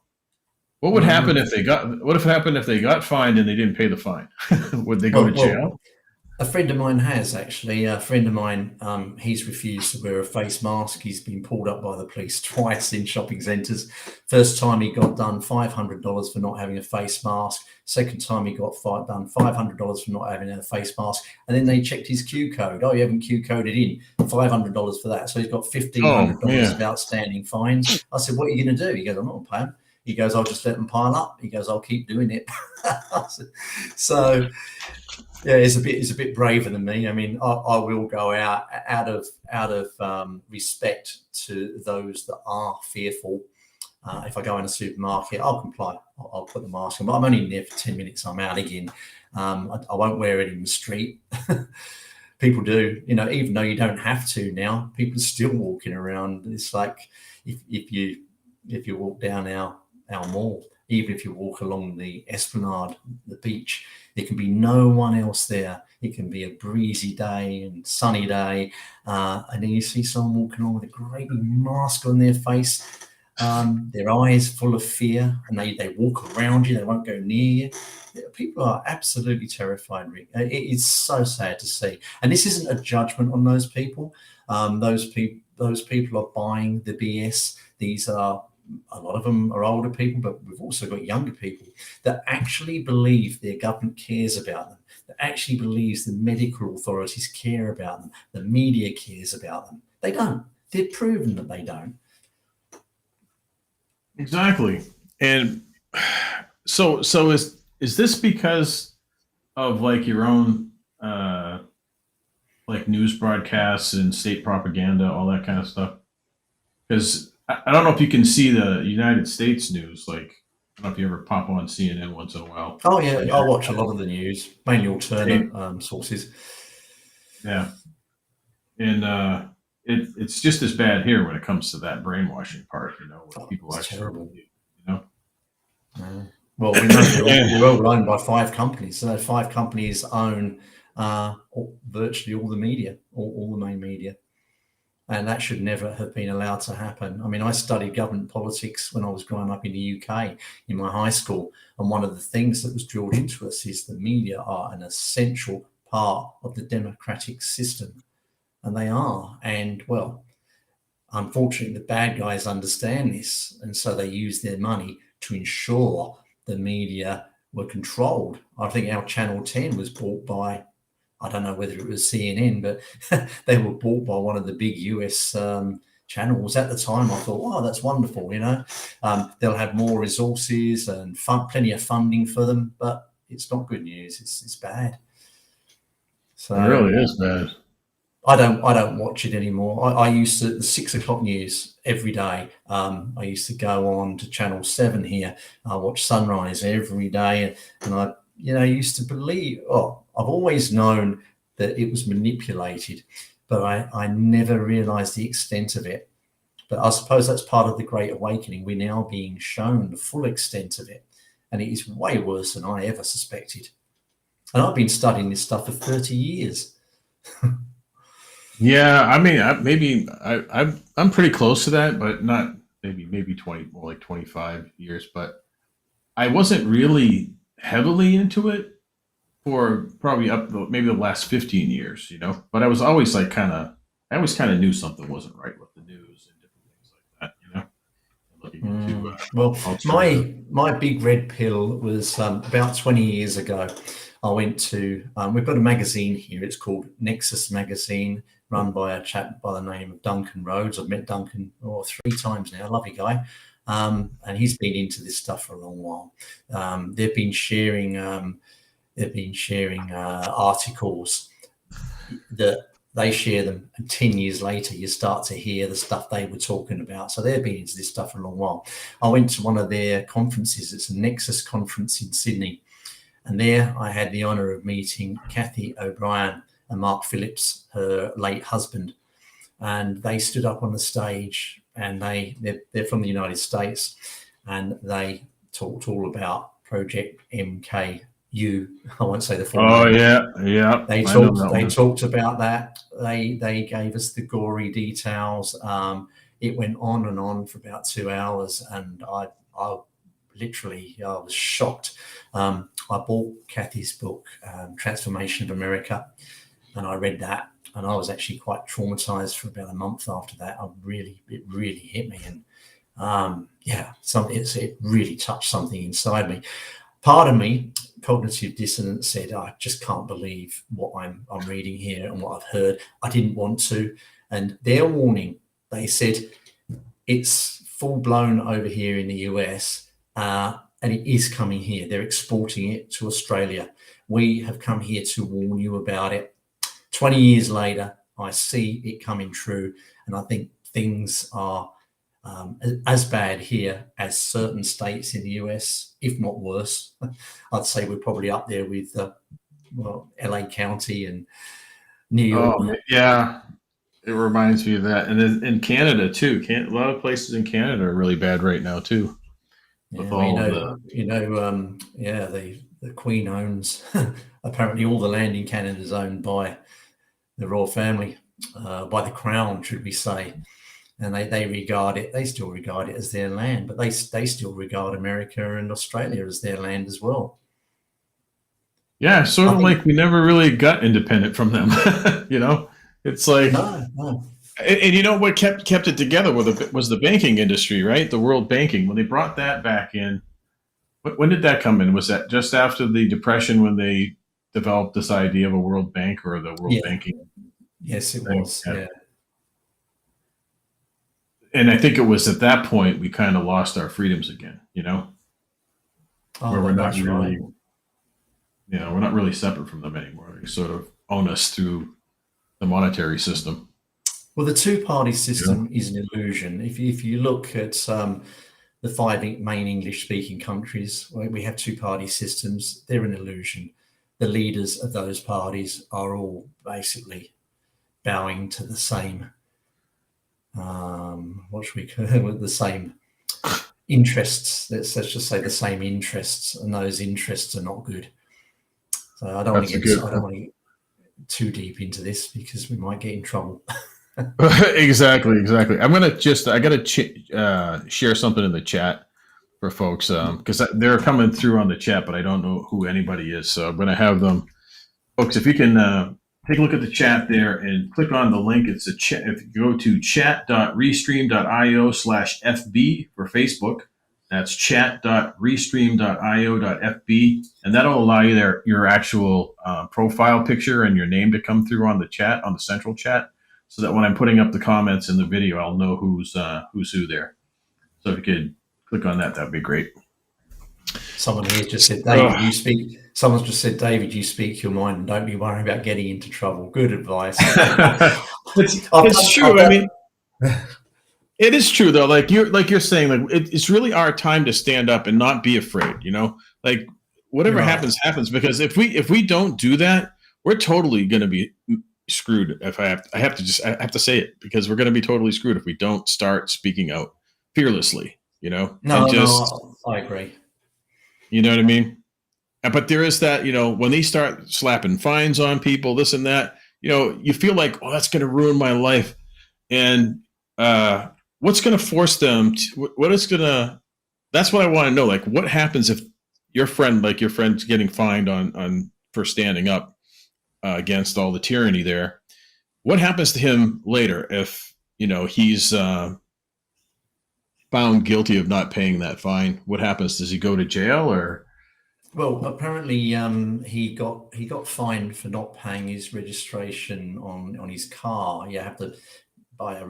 what would happen if they got fined and they didn't pay the fine? Would they go to jail? A friend of mine has actually. A friend of mine, he's refused to wear a face mask. He's been pulled up by the police twice in shopping centres. First time he got done $500 for not having a face mask. Second time he got done $500 for not having a face mask. And then they checked his Q code. Oh, you haven't Q coded in. $500 for that. So he's got $1,500 of outstanding fines. I said, what are you going to do? He goes, I'm not paying. He goes, I'll just let them pile up. He goes, I'll keep doing it. So. Yeah, it's a bit braver than me. I mean, I will go out of respect to those that are fearful. If I go in a supermarket, I'll comply. I'll put the mask on. But I'm only in there for 10 minutes. I'm out again. I won't wear it in the street. People do, even though you don't have to now. People are still walking around. It's like if you walk down our mall, even if you walk along the esplanade, the beach, there can be no one else there. It can be a breezy day and sunny day, and then you see someone walking along with a great mask on their face, their eyes full of fear, and they walk around you. They won't go near you. People are absolutely terrified, Rick. It's so sad to see. And this isn't a judgment on those people. Those people are buying the BS. These are a lot of them are older people, but we've also got younger people that actually believe their government cares about them, that actually believes the medical authorities care about them, the media cares about them. They don't. They're proven that they don't. Exactly. And so is this because of your own news broadcasts and state propaganda, all that kind of stuff? Because I don't know if you can see the United States news. I don't know if you ever pop on CNN once in a while. Oh yeah, I watch a lot of the news, mainly alternate sources. Yeah, and it's just as bad here when it comes to that brainwashing part. When people actually terrible. Believe, Well, we know they're all owned by 5 companies. So 5 companies own virtually all the media, all the main media. And that should never have been allowed to happen. I mean, I studied government politics when I was growing up in the UK in my high school. And one of the things that was drilled into us is the media are an essential part of the democratic system. And they are. And, well, unfortunately, the bad guys understand this. And so they use their money to ensure the media were controlled. I think our Channel 10 was bought by, I don't know whether it was CNN, but they were bought by one of the big US channels. At the time, I thought, wow, that's wonderful. They'll have more resources and plenty of funding for them, but it's not good news. It's bad. So It really is bad. I don't watch it anymore. I used to, the 6 o'clock news every day. I used to go on to Channel 7 here. I watch Sunrise every day, and I used to believe, I've always known that it was manipulated, but I never realized the extent of it. But I suppose that's part of the Great Awakening. We're now being shown the full extent of it, and it is way worse than I ever suspected. And I've been studying this stuff for 30 years. Yeah, I mean, I'm pretty close to that, but not maybe 20, more like 25 years. But I wasn't really heavily into it for probably maybe the last 15 years, But I was always I always kind of knew something wasn't right with the news and different things like that, Looking into well, my big red pill was about 20 years ago. I went to we've got a magazine here. It's called Nexus Magazine, run by a chap by the name of Duncan Rhodes. I've met Duncan 3 times now. Lovely guy. And he's been into this stuff for a long while. They've been sharing articles that they share them, and 10 years later you start to hear the stuff they were talking about. So they've been into this stuff for a long while. I went to one of their conferences. It's a Nexus conference in Sydney, and there I had the honor of meeting Kathy O'Brien and Mark Phillips, her late husband. And they stood up on the stage, and they're from the United States, and they talked all about Project MKU. I won't say the full name. Yeah. They talked about that. They gave us the gory details. It went on and on for about 2 hours, and I was shocked. I bought Kathy's book, Transformation of America, and I read that, and I was actually quite traumatized for about a month after that. It really hit me, and it really touched something inside me. Part of me, cognitive dissonance, said, I just can't believe what I'm reading here and what I've heard. I didn't want to. And their warning, they said, it's full blown over here in the US, and it is coming here. They're exporting it to Australia. We have come here to warn you about it. 20 years later, I see it coming true, and I think things are as bad here as certain states in the US, if not worse. I'd say we're probably up there with LA County and New York. Oh, yeah, it reminds me of that. And in Canada too. A lot of places in Canada are really bad right now too. The Queen owns apparently all the land in Canada is owned by the royal family, by the crown, should we say. And they still regard it as their land, but they still regard America and Australia as their land as well. Yeah, sort of like we never really got independent from them. It's like no. And you know what kept it together was the banking industry, right? The world banking. When they brought that back in, when did that come in? Was that just after the Depression when they developed this idea of a world bank or the world banking? Yes, it was. Yeah. And I think it was at that point we kind of lost our freedoms again, where we're not really, we're not really separate from them anymore. They sort of own us through the monetary system. Well, the two-party system is an illusion. If you look at the 5 main English-speaking countries, we have two-party systems. They're an illusion. The leaders of those parties are all basically bowing to the same the same interests. Let's just say the same interests, and those interests are not good. So I don't want to get too deep into this because we might get in trouble. Exactly. I'm gonna I gotta share something in the chat for folks because they're coming through on the chat, but I don't know who anybody is. So I'm gonna have them, folks. If you can take a look at the chat there and click on the link, it's a chat. If you go to chat.restream.io/FB for Facebook, that's chat.restream.io.fb, and that'll allow you your actual profile picture and your name to come through on the chat, on the central chat, so that when I'm putting up the comments in the video, I'll know who's who there. So if you could click on that, that'd be great. Someone here just said, David, you speak. Someone's just said, David, you speak your mind and don't be worrying about getting into trouble. Good advice. It's true. I mean, it is true though. Like you're saying, like it's really our time to stand up and not be afraid. You know, like whatever happens, because if we don't do that, we're totally going to be screwed. If I have to say it, because we're going to be totally screwed if we don't start speaking out fearlessly. You know, no, I agree. You know what I mean? But there is that, you know, when they start slapping fines on people, this and that, you know, you feel like, oh, that's going to ruin my life. And what's going to force them to, that's what I want to know. Like, what happens if your friend's getting fined on for standing up against all the tyranny there? What happens to him later if, you know, he's found guilty of not paying that fine? What happens? Does he go to jail or? Well, apparently he got fined for not paying his registration on his car. You have to buy a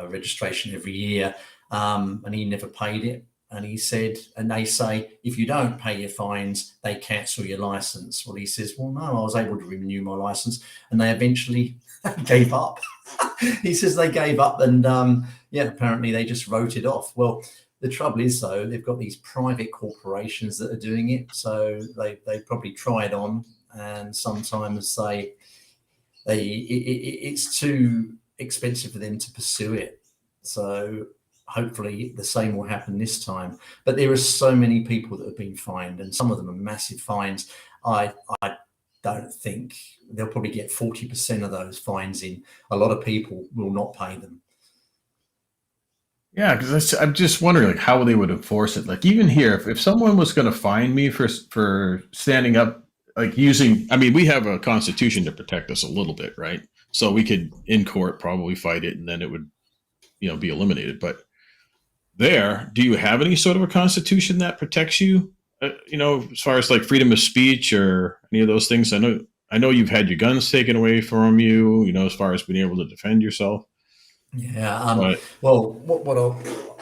registration every year, and he never paid it. And he said, and they say, if you don't pay your fines, they cancel your license. Well, he says, well, no, I was able to renew my license, and they eventually gave up. He says they gave up, and apparently they just wrote it off. Well, the trouble is, though, they've got these private corporations that are doing it, so they probably try it on, and sometimes it's too expensive for them to pursue it. So hopefully the same will happen this time. But there are so many people that have been fined, and some of them are massive fines. I don't think they'll probably get 40% of those fines in. A lot of people will not pay them. Yeah, because I'm just wondering, like, how they would enforce it. Like, even here, if someone was going to fine me for standing up, like I mean, we have a constitution to protect us a little bit, right? So we could in court probably fight it, and then it would, you know, be eliminated. But do you have any sort of a constitution that protects you? You know, as far as like freedom of speech or any of those things. I know you've had your guns taken away from you. You know, as far as being able to defend yourself. Yeah. Well,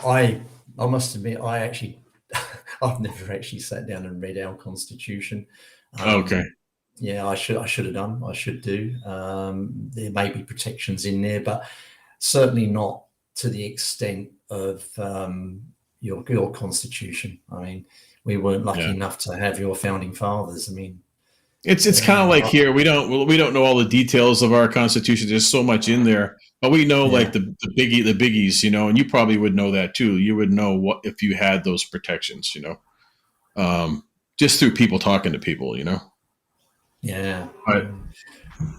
I must admit, I've never actually sat down and read our constitution. Okay. Yeah, I should have done. I should do. There may be protections in there, but certainly not to the extent of your constitution. I mean, we weren't lucky enough to have your founding fathers. I mean, it's kind of like here we don't know all the details of our constitution. There's so much in there, but we know like the biggies, you know, and you probably would know that too. You would know what if you had those protections, you know, just through people talking to people, you know. Yeah. But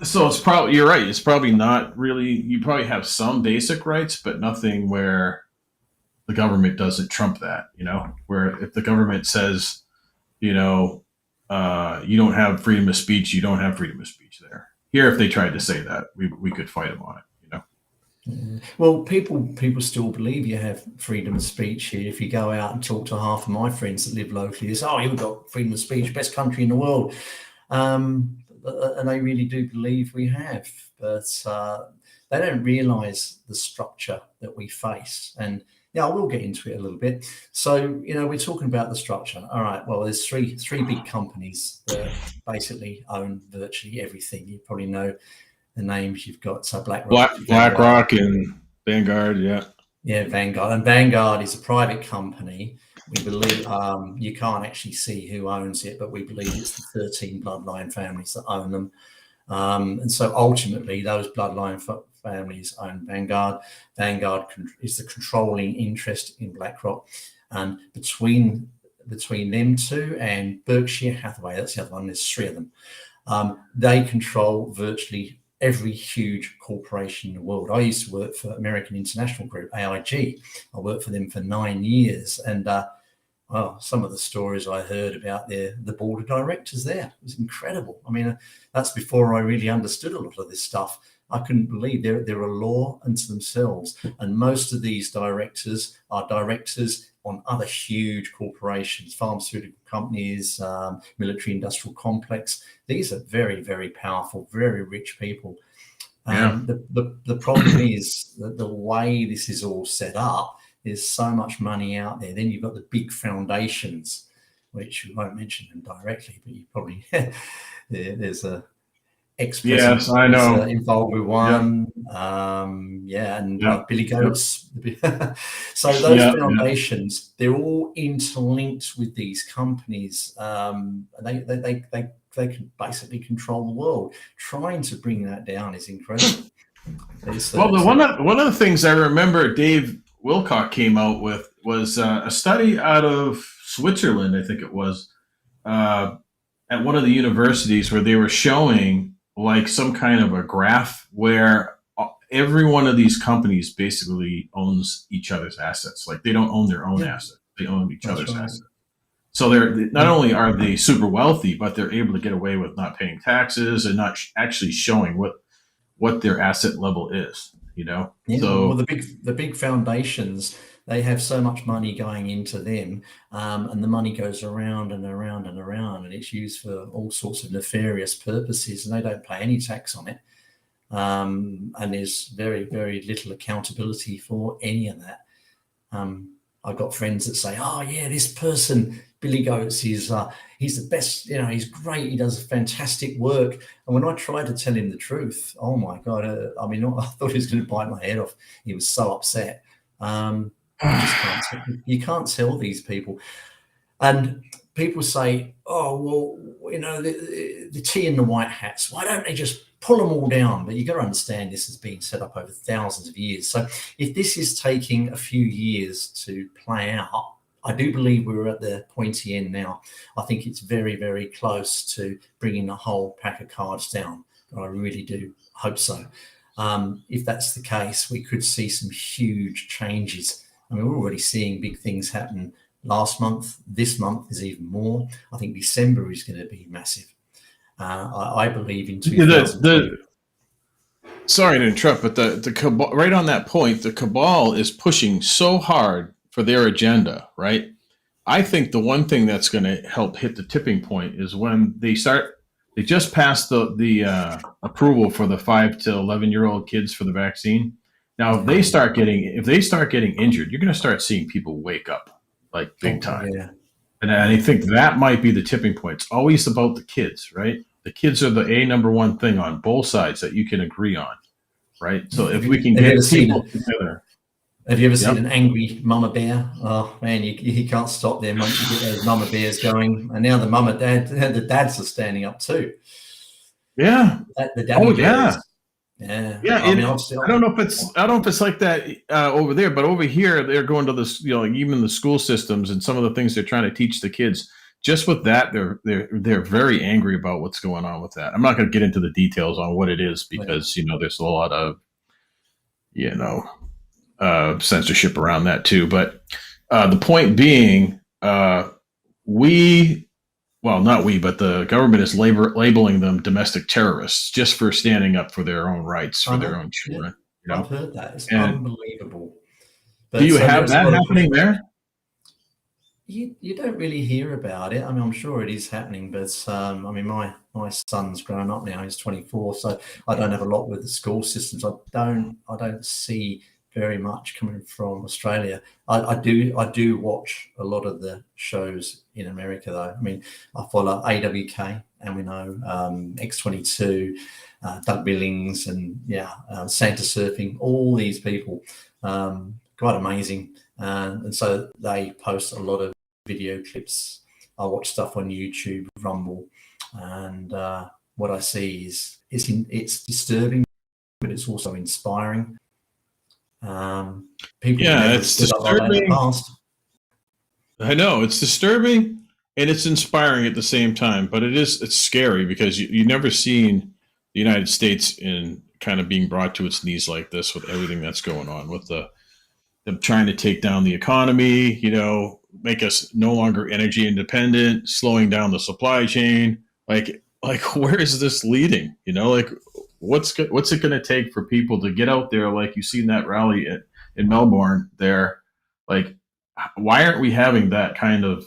so you're right. It's probably not really. You probably have some basic rights, but nothing where the government doesn't trump that. You know, where if the government says, you know, you don't have freedom of speech, you don't have freedom of speech there. Here, if they tried to say that, we could fight them on it. You know. Yeah. Well, people still believe you have freedom of speech here. If you go out and talk to half of my friends that live locally, they say, "Oh, you've got freedom of speech, best country in the world." And they really do believe we have, but they don't realise the structure that we face. And I will get into it a little bit. So, you know, we're talking about the structure. All right. Well, there's three big companies that basically own virtually everything. You probably know the names. You've got BlackRock and Vanguard. Yeah, Vanguard. And Vanguard is a private company. We believe you can't actually see who owns it, but we believe it's the 13 bloodline families that own them. And so ultimately, those bloodline families own Vanguard. Vanguard is the controlling interest in BlackRock. And between them two and Berkshire Hathaway, that's the other one, there's three of them, they control virtually every huge corporation in the world. I used to work for American International Group, AIG. I worked for them for 9 years, and well, some of the stories I heard about the board of directors there was incredible. I mean, that's before I really understood a lot of this stuff. I couldn't believe they're a law unto themselves. And most of these directors are directors on other huge corporations, pharmaceutical companies, military industrial complex. These are very, very powerful, very rich people. The problem is that the way this is all set up, there's so much money out there. Then you've got the big foundations, which we won't mention them directly, but you probably there's a ex-president Yes, I know. involved with one. Billy Goats. So those foundations, they're all interlinked with these companies. They can basically control the world. Trying to bring that down is incredible. One of the things I remember Dave Wilcock came out with was a study out of Switzerland, I think it was, at one of the universities, where they were showing like some kind of a graph where every one of these companies basically owns each other's assets. Like they don't own their own assets; they own each other's assets. So they're not only are they super wealthy, but they're able to get away with not paying taxes and not actually showing what their asset level is. You know, so well, the big foundations, they have so much money going into them, and the money goes around and around and around, and it's used for all sorts of nefarious purposes, and they don't pay any tax on it. And there's very, very little accountability for any of that. I've got friends that say, "Oh yeah, this person, Billy Goats, he's the best. You know, he's great. He does fantastic work." And when I tried to tell him the truth, oh my God! I mean, I thought he was going to bite my head off. He was so upset. You can't tell these people. And people say, "Oh well, you know, the tea and the white hats. Why don't they just pull them all down?" But you've got to understand this has been set up over thousands of years. So if this is taking a few years to play out, I do believe we're at the pointy end now. I think it's very, very close to bringing the whole pack of cards down. I really do hope so. If that's the case, we could see some huge changes. I mean, we're already seeing big things happen last month. This month is even more. I think December is going to be massive. I believe in 2020. Sorry to interrupt, but the cabal, right on that point, the cabal is pushing so hard for their agenda, right? I think the one thing that's going to help hit the tipping point is when they just passed the approval for the 5 to 11-year-old kids for the vaccine. Now, if they start getting injured, you're going to start seeing people wake up like big time. Yeah. And I think that might be the tipping point. It's always about the kids, right? The kids are the number one thing on both sides that you can agree on, right? So if we can get people together. Have you ever seen an angry mama bear? Oh man, you can't stop them once you get those mama bears going. And now the dads are standing up too. Yeah. The daddy bears. Yeah. I don't know if it's like that over there, but over here they're going to this, even the school systems and some of the things they're trying to teach the kids. Just with that, they're very angry about what's going on with that. I'm not going to get into the details on what it is because there's a lot of censorship around that too. But the point being, not we, but the government is labeling them domestic terrorists just for standing up for their own rights for their own children. Yeah. I've heard that. It's unbelievable. But do you have that happening there? You don't really hear about it. I mean, I'm sure it is happening, but I mean, my son's grown up now. He's 24, so I don't have a lot with the school systems. I don't see very much coming from Australia. I do watch a lot of the shows in America, though. I mean, I follow AWK, and we know X22, Doug Billings, and Santa Surfing. All these people, quite amazing. And so they post a lot of video clips. I watch stuff on YouTube, Rumble, and what I see is it's disturbing, but it's also inspiring. It's disturbing. I know it's disturbing and it's inspiring at the same time, but it's scary because you never seen the United States in kind of being brought to its knees like this with everything that's going on, with them trying to take down the economy, make us no longer energy independent, slowing down the supply chain. Like where is this leading? Like what's it going to take for people to get out there, like you seen that rally in Melbourne there? Like, why aren't we having that kind of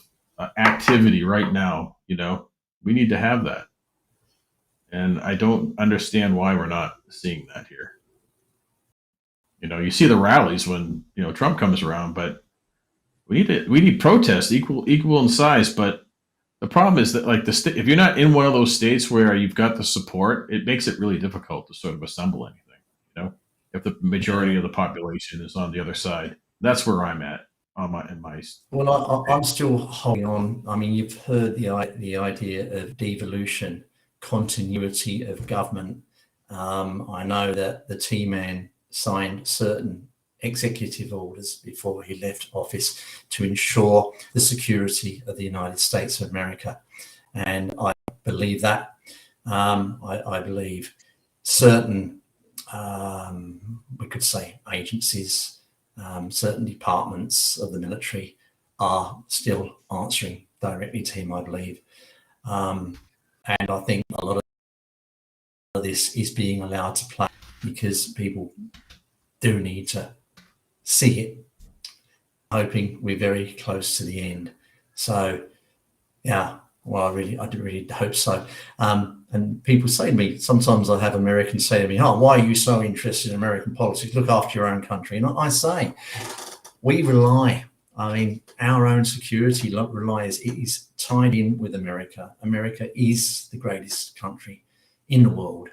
activity right now? We need to have that. And I don't understand why we're not seeing that here. You see the rallies when Trump comes around, but we need protests equal in size. But the problem is that, like, if you're not in one of those states where you've got the support, it makes it really difficult to sort of assemble anything. If the majority of the population is on the other side, that's where I'm at in my. Well, I'm still holding on. I mean, you've heard the idea of devolution, continuity of government. I know that the T-Man signed certain executive orders before he left office to ensure the security of the United States of America. And I believe that. I believe certain, we could say, agencies, certain departments of the military are still answering directly to him, I believe. And I think a lot of this is being allowed to play because people do need to see it, hoping we're very close to the end. So, yeah, well, I do really hope so. And people say to me, sometimes I have Americans say to me, "Oh, why are you so interested in American politics? Look after your own country." And I say, we rely, our own security is tied in with America. America is the greatest country in the world.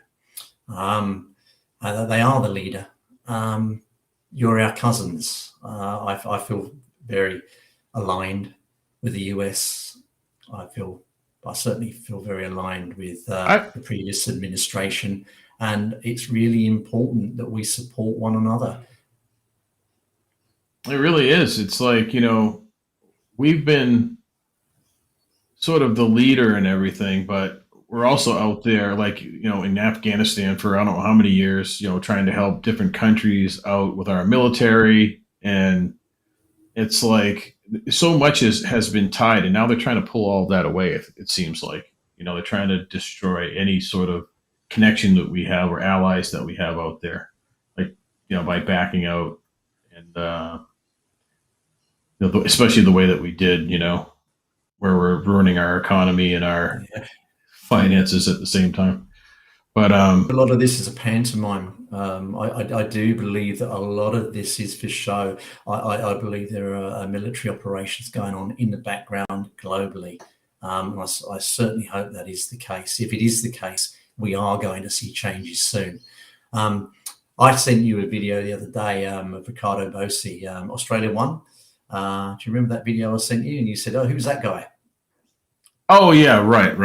They are the leader. You're our cousins. I feel very aligned with the US. I certainly feel very aligned with the previous administration, and it's really important that we support one another. It really is. It's like, we've been sort of the leader and everything, but we're also out there, like, in Afghanistan for I don't know how many years, trying to help different countries out with our military. And it's like so much has been tied, and now they're trying to pull all of that away. It seems like, they're trying to destroy any sort of connection that we have or allies that we have out there, like, by backing out. And, especially the way that we did, where we're ruining our economy and our finances at the same time. But a lot of this is a pantomime. I do believe that a lot of this is for show. I believe there are military operations going on in the background globally. I certainly hope that is the case. If it is the case, we are going to see changes soon. I sent you a video the other day of Ricardo Bossi, Australia One. Do you remember that video I sent you? And you said, "Oh, who's that guy?" Oh yeah, right.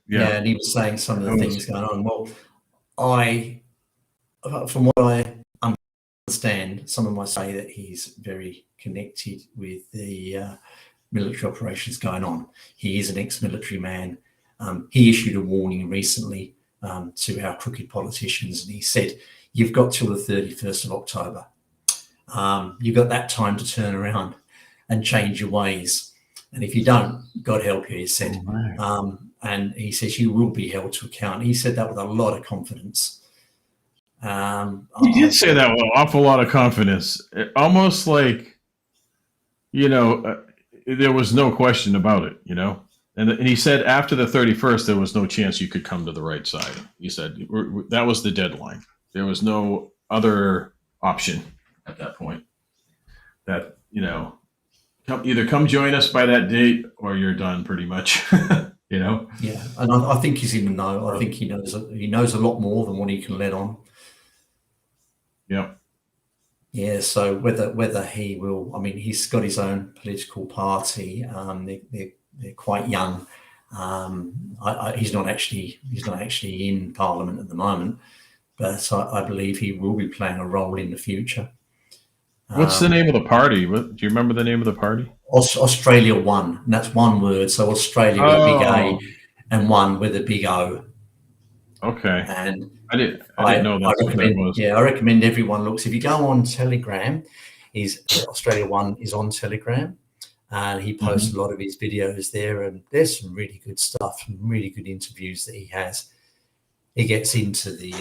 Yeah, and he was saying some of the things going on. Well, from what I understand, some might say that he's very connected with the military operations going on. He is an ex-military man. He issued a warning recently to our crooked politicians, and he said, "You've got till the 31st of October. You've got that time to turn around and change your ways. And if you don't, God help you," he said. And he says, "You will be held to account." He said that with a lot of confidence. He did say that with an awful lot of confidence. Almost like, there was no question about it, And he said after the 31st, there was no chance you could come to the right side. He said that was the deadline. There was no other option at that point. That, either come join us by that date or you're done, pretty much. Yeah, and I think he's in the know. I think he knows a lot more than what he can let on. Yeah. Yeah. So whether he will, he's got his own political party. They're quite young. He's not actually in Parliament at the moment, but I believe he will be playing a role in the future. What's the name of the party? Do you remember the name of the party? Australia One, and that's one word. So Australia with a big A and One with a big O. Okay. And I didn't know that's what that was. I recommend everyone looks. If you go on Telegram, Australia One is on Telegram, and he posts a lot of his videos there. And there's some really good stuff, and really good interviews that he has. He gets into the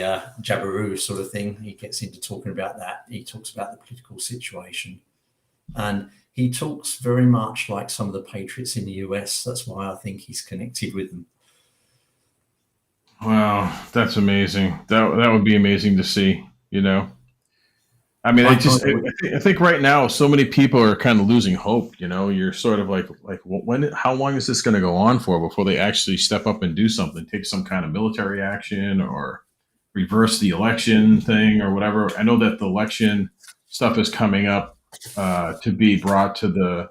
Jabiru sort of thing. He gets into talking about that. He talks about the political situation, and he talks very much like some of the patriots in the US. That's why I think he's connected with them. Wow, that's amazing. That would be amazing to see. You know, I mean, I think right now so many people are kind of losing hope. You know, you're sort of like how long is this going to go on for before they actually step up and do something, take some kind of military action or reverse the election thing or whatever. I know that the election stuff is coming up to be brought to the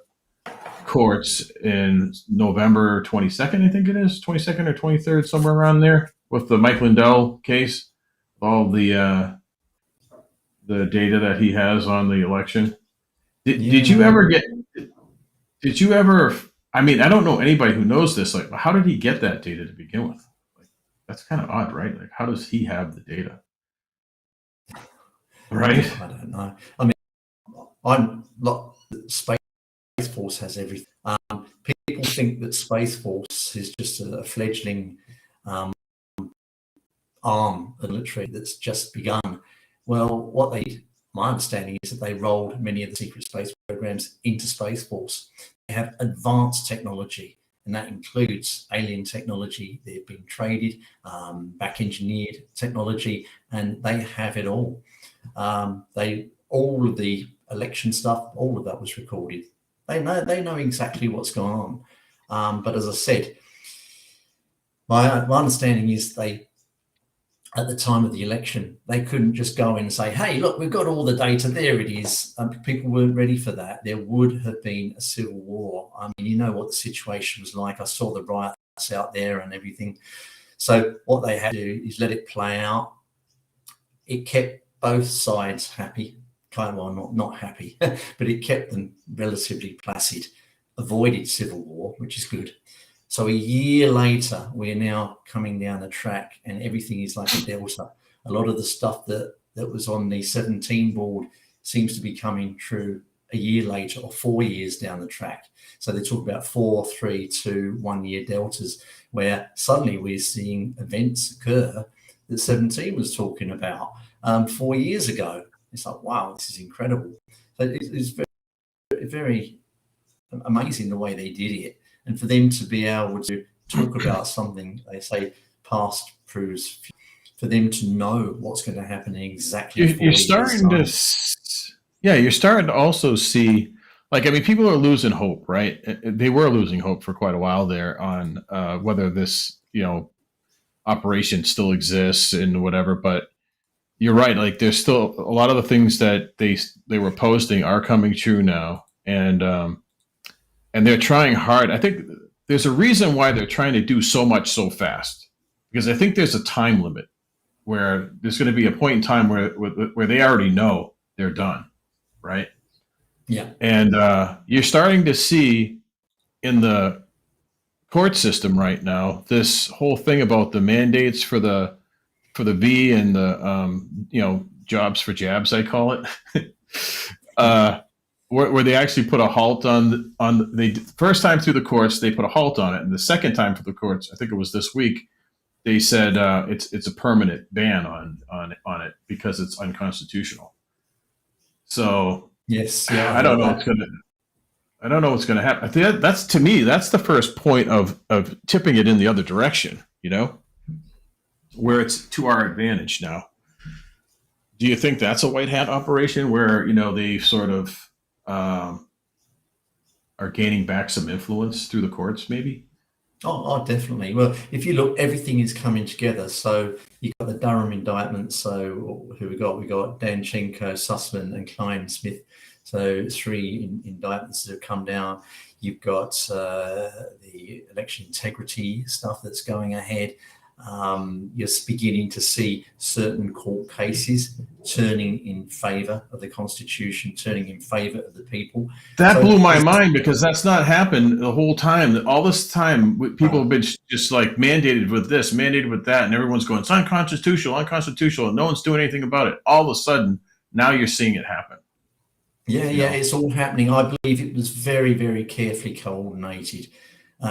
courts in November 22nd, I think it is 22nd or 23rd, somewhere around there, with the Mike Lindell case, all the data that he has on the election. Did you ever get? Did you ever? I mean, I don't know anybody who knows this. Like, how did he get that data to begin with? Like, that's kind of odd, right? Like, how does he have the data? Right? I don't know. I mean, I'm not Space Force has everything. People think that Space Force is just a fledgling arm of the military that's just begun. Well, my understanding is that they rolled many of the secret space programs into Space Force. They have advanced technology, and that includes alien technology. They've been traded, back engineered technology, and they have it all. All of the election stuff, all of that was recorded. They know exactly what's going on. But as I said, my understanding is at the time of the election, they couldn't just go in and say, hey, look, we've got all the data, there it is. People weren't ready for that. There would have been a civil war. I mean, you know what the situation was like. I saw the riots out there and everything. So what they had to do is let it play out. It kept both sides happy, not happy, but it kept them relatively placid, avoided civil war, which is good. So a year later, we're now coming down the track and everything is like a delta. A lot of the stuff that was on the 17 board seems to be coming true a year later or 4 years down the track. So they talk about 4, 3, 2, 1 year deltas, where suddenly we're seeing events occur that 17 was talking about 4 years ago. It's like, wow, this is incredible. So it's very, very amazing the way they did it. And for them to be able to talk about something, they say past proves future, for them to know what's going to happen in exactly 4 years' time. You're starting to also see, like, I mean, people are losing hope, right? They were losing hope for quite a while there on whether this, operation still exists and whatever. But you're right. Like, there's still a lot of the things that they were posting are coming true now, and they're trying hard. I think there's a reason why they're trying to do so much so fast, because I think there's a time limit where there's going to be a point in time where they already know they're done, right? Yeah. And you're starting to see in the court system right now this whole thing about the mandates for the V and the jobs for jabs, I call it. Where they actually put a halt on the first time through the courts, they put a halt on it, and the second time for the courts, I think it was this week, they said it's a permanent ban on it because it's unconstitutional. So yes, yeah, I don't know what's gonna happen. I think that's, to me, that's the first point of tipping it in the other direction. Where it's to our advantage now. Do you think that's a white hat operation where they sort of are gaining back some influence through the courts, maybe? Oh, definitely. Well, if you look, everything is coming together. So you've got the Durham indictment. So who we got? We got Danchenko, Sussman, and Klein-Smith. So 3 indictments that have come down. You've got the election integrity stuff that's going ahead. You're beginning to see certain court cases turning in favour of the Constitution, turning in favour of the people. That So blew my mind, because that's not happened the whole time. All this time, people have been just like mandated with this, mandated with that, and everyone's going, it's unconstitutional, unconstitutional, and no one's doing anything about it. All of a sudden, now you're seeing it happen. Yeah, it's all happening. I believe it was very, very carefully coordinated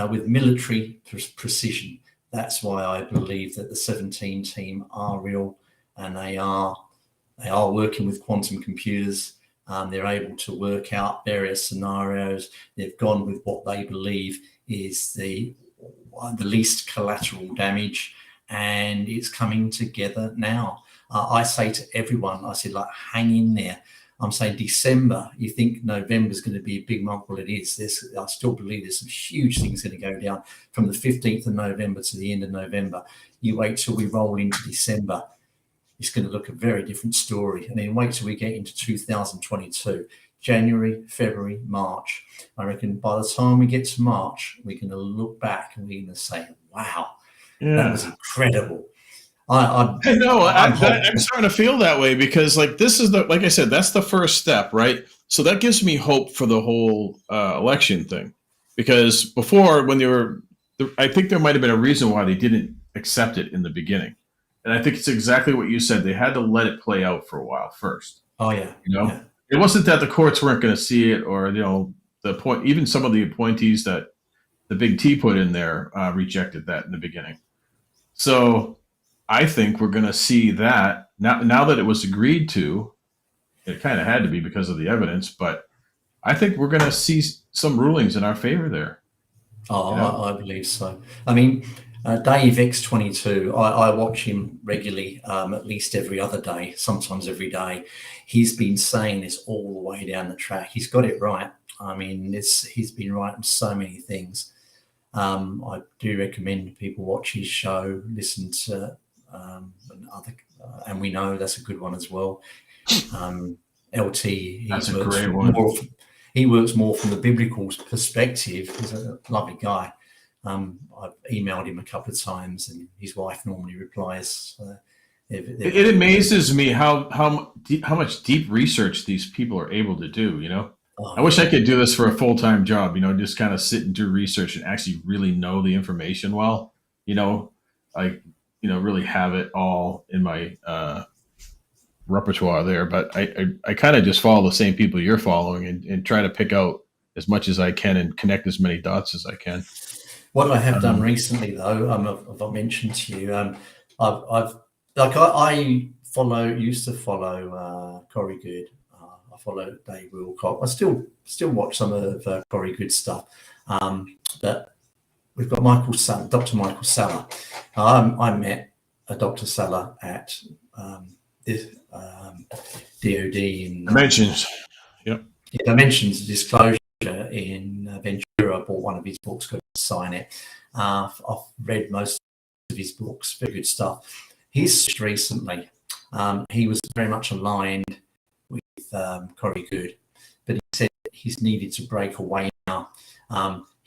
with military precision. That's why I believe that the 17 team are real, and they are working with quantum computers. They're able to work out various scenarios. They've gone with what they believe is the least collateral damage, and it's coming together now. I say to everyone, I said, like, hang in there. I'm saying December, you think November is going to be a big month. Well, it is. I still believe there's some huge things going to go down from the 15th of November to the end of November. You wait till we roll into December. It's going to look a very different story. And then wait till we get into 2022, January, February, March. I reckon by the time we get to March, we're going to look back and we're going to say, wow, that was incredible. I know. I'm starting to feel that way, because like this is like I said, that's the first step, right? So that gives me hope for the whole election thing, because before, when they were, I think there might have been a reason why they didn't accept it in the beginning, and I think it's exactly what you said. They had to let it play out for a while first. Oh yeah, It wasn't that the courts weren't going to see it, or the point. Even some of the appointees that the Big T put in there rejected that in the beginning. So I think we're going to see that now that it was agreed to. It kind of had to be because of the evidence, but I think we're going to see some rulings in our favor there. Oh, I believe so. I mean, Dave X22, I watch him regularly, at least every other day, sometimes every day. He's been saying this all the way down the track. He's got it right. I mean, he's been right on so many things. I do recommend people watch his show, listen to and we know that's a good one as well. LT, that's a great one. He works more from the biblical perspective. He's a lovely guy. I've emailed him a couple of times, and his wife normally replies. It amazes me how much deep research these people are able to do. I wish I could do this for a full-time job. Just kind of sit and do research and actually really know the information well. Really have it all in my repertoire there. But I kind of just follow the same people you're following and try to pick out as much as I can and connect as many dots as I can. What I have done recently, though, I've mentioned to you, I used to follow Corey Good. I follow Dave Wilcock. I still watch some of Corey Good stuff. But we've got Dr. Michael Salla. I met Dr. Salla at DOD in Dimensions. Yep. Dimensions Disclosure in Ventura. I bought one of his books, got to sign it. I've read most of his books, very good stuff. He's recently, he was very much aligned with Corey Good, but he said he's needed to break away now.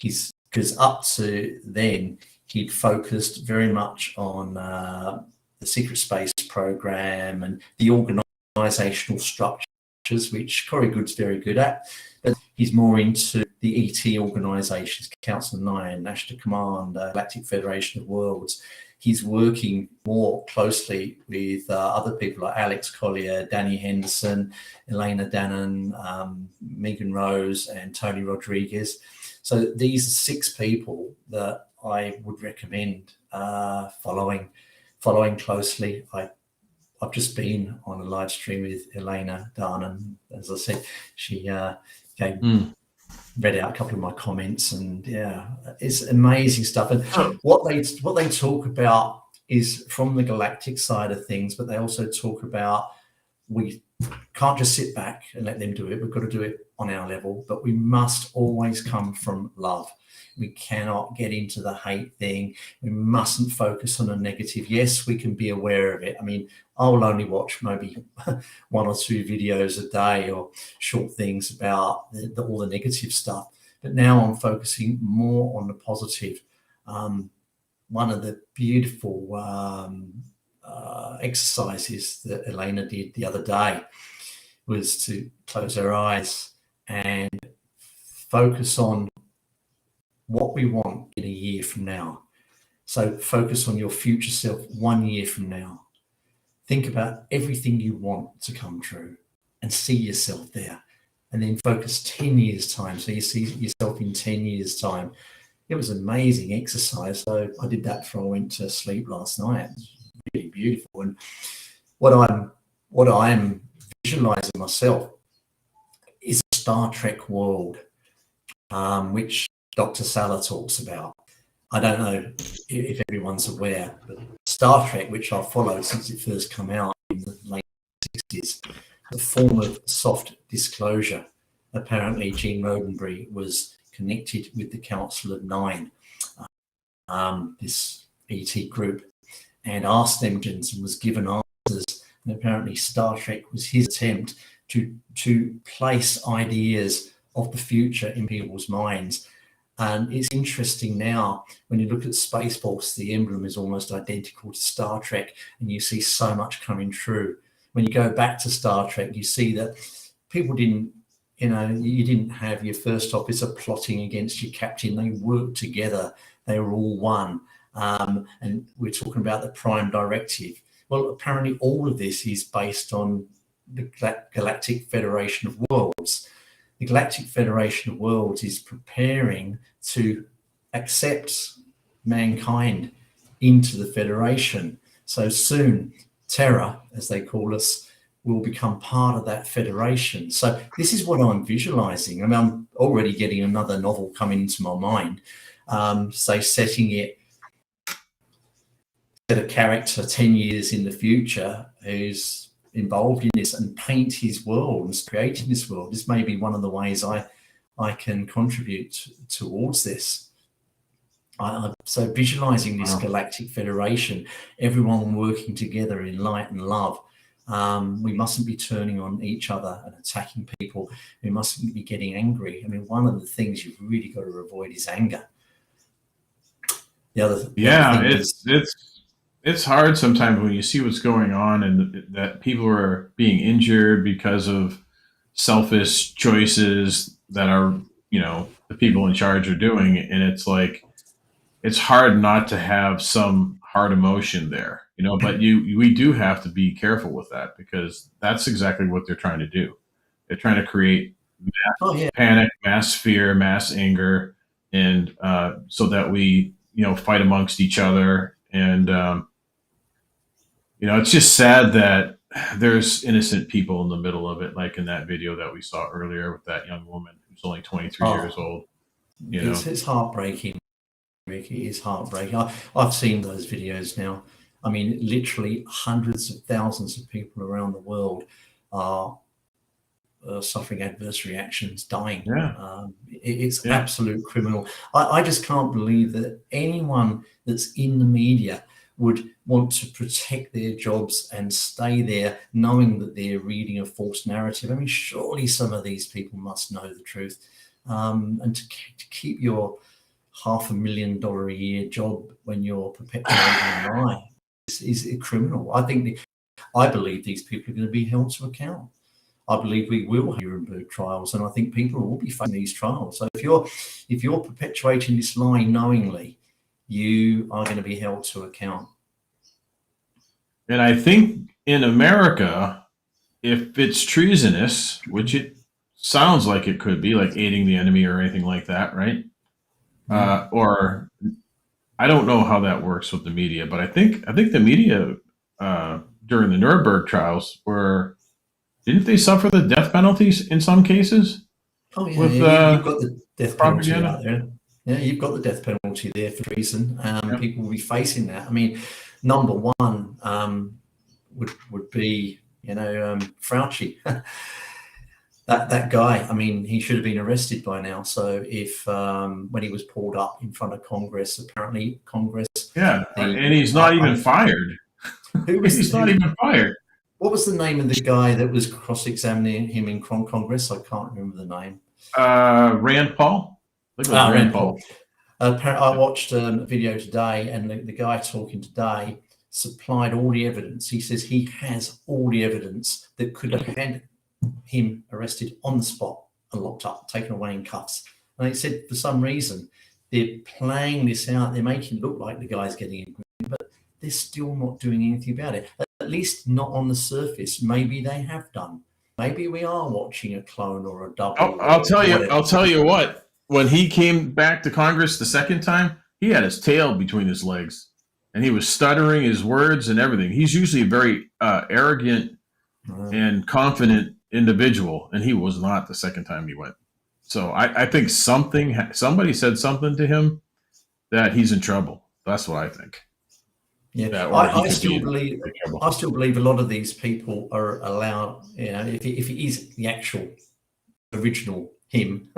Because up to then, he'd focused very much on the secret space program and the organizational structures, which Corey Good's very good at. But he's more into the ET organizations, Council of Nine, National Command, Galactic Federation of Worlds. He's working more closely with other people like Alex Collier, Danny Henderson, Elena Dannon, Megan Rose, and Tony Rodriguez. So these are 6 people that I would recommend following closely. I've just been on a live stream with Elena Dannon. As I said, she read out a couple of my comments, and it's amazing stuff. And what they talk about is from the galactic side of things, but they also talk about we can't just sit back and let them do it. We've got to do it on our level, but we must always come from love. We cannot get into the hate thing. We mustn't focus on a negative. Yes, we can be aware of it. I mean, I will only watch maybe 1 or 2 videos a day or short things about all the negative stuff. But now I'm focusing more on the positive. one of the beautiful exercises that Elena did the other day was to close our eyes and focus on what we want in a year from now. So focus on your future self 1 year from now. Think about everything you want to come true and see yourself there. And then focus 10 years time. So you see yourself in 10 years time. It was an amazing exercise. So I did that before I went to sleep last night. It was really beautiful. And what I'm visualizing myself is a Star Trek world, which Dr. Salah talks about. I don't know if everyone's aware, but Star Trek, which I've followed since it first came out in the late 60s, a form of soft disclosure. Apparently, Gene Roddenberry was connected with the Council of Nine, this ET group, and asked them questions and was given answers. And apparently, Star Trek was his attempt to place ideas of the future in people's minds. And it's interesting now when you look at Space Force, the emblem is almost identical to Star Trek, and you see so much coming true. When you go back to Star Trek, you see that people didn't, you didn't have your first officer plotting against your captain. They worked together. They were all one. And we're talking about the Prime Directive. Well, apparently all of this is based on the Galactic Federation of Worlds. The Galactic Federation of Worlds is preparing to accept mankind into the Federation. So soon, Terra, as they call us, will become part of that Federation. So this is what I'm visualizing. I mean, I'm already getting another novel coming into my mind, say setting it, set a character 10 years in the future who's involved in this and paint his world and creating this world. This may be one of the ways I can contribute towards this. So visualizing this Galactic Federation, everyone working together in light and love. We mustn't be turning on each other and attacking people. We mustn't be getting angry. I mean, one of the things you've really got to avoid is anger. The other thing it's hard sometimes when you see what's going on and that people are being injured because of selfish choices that are, the people in charge are doing. And it's like, it's hard not to have some hard emotion there, but we do have to be careful with that because that's exactly what they're trying to do. They're trying to create mass panic, mass fear, mass anger, and so that we, fight amongst each other. And, it's just sad that there's innocent people in the middle of it, like in that video that we saw earlier with that young woman who's only 23 years old. It's heartbreaking, Rick. It is heartbreaking. I've seen those videos now. I mean, literally hundreds of thousands of people around the world are suffering adverse reactions, dying. It's absolute criminal. I just can't believe that anyone that's in the media would want to protect their jobs and stay there knowing that they're reading a false narrative. I mean, surely some of these people must know the truth. And to keep your $500,000 a year job when you're perpetuating a lie is criminal. I believe these people are going to be held to account. I believe we will have Nuremberg trials, and I think people will be facing these trials. So if you're perpetuating this lie knowingly, you are going to be held to account. And I think in America, if it's treasonous, which it sounds like it could be, like aiding the enemy or anything like that, right? Or I don't know how that works with the media, but I think the media during the Nuremberg trials didn't they suffer the death penalties in some cases? Oh yeah, with, you've got the death penalty out there. Yeah, you've got the death penalty there for treason. People will be facing that. I mean, number one would be, Fauci. that guy, I mean, he should have been arrested by now. So if when he was pulled up in front of Congress, apparently Congress. Yeah, and he's not even fired. He's not even fired. What was the name of the guy that was cross-examining him in Congress? I can't remember the name. Rand Paul. Rand Paul. I watched a video today, and the guy talking today supplied all the evidence. He says he has all the evidence that could have had him arrested on the spot and locked up, taken away in cuffs. And he said for some reason they're playing this out. They're making it look like the guy's getting in, but they're still not doing anything about it. At least not on the surface. Maybe they have done. Maybe we are watching a clone or a double. I'll tell you what. When he came back to Congress the second time, he had his tail between his legs, and he was stuttering his words and everything. He's usually a very arrogant and confident individual, and he was not the second time he went. So I think somebody said something to him that he's in trouble. That's what I think. Yeah, I still believe a lot of these people are allowed. You know, if he is the actual original him,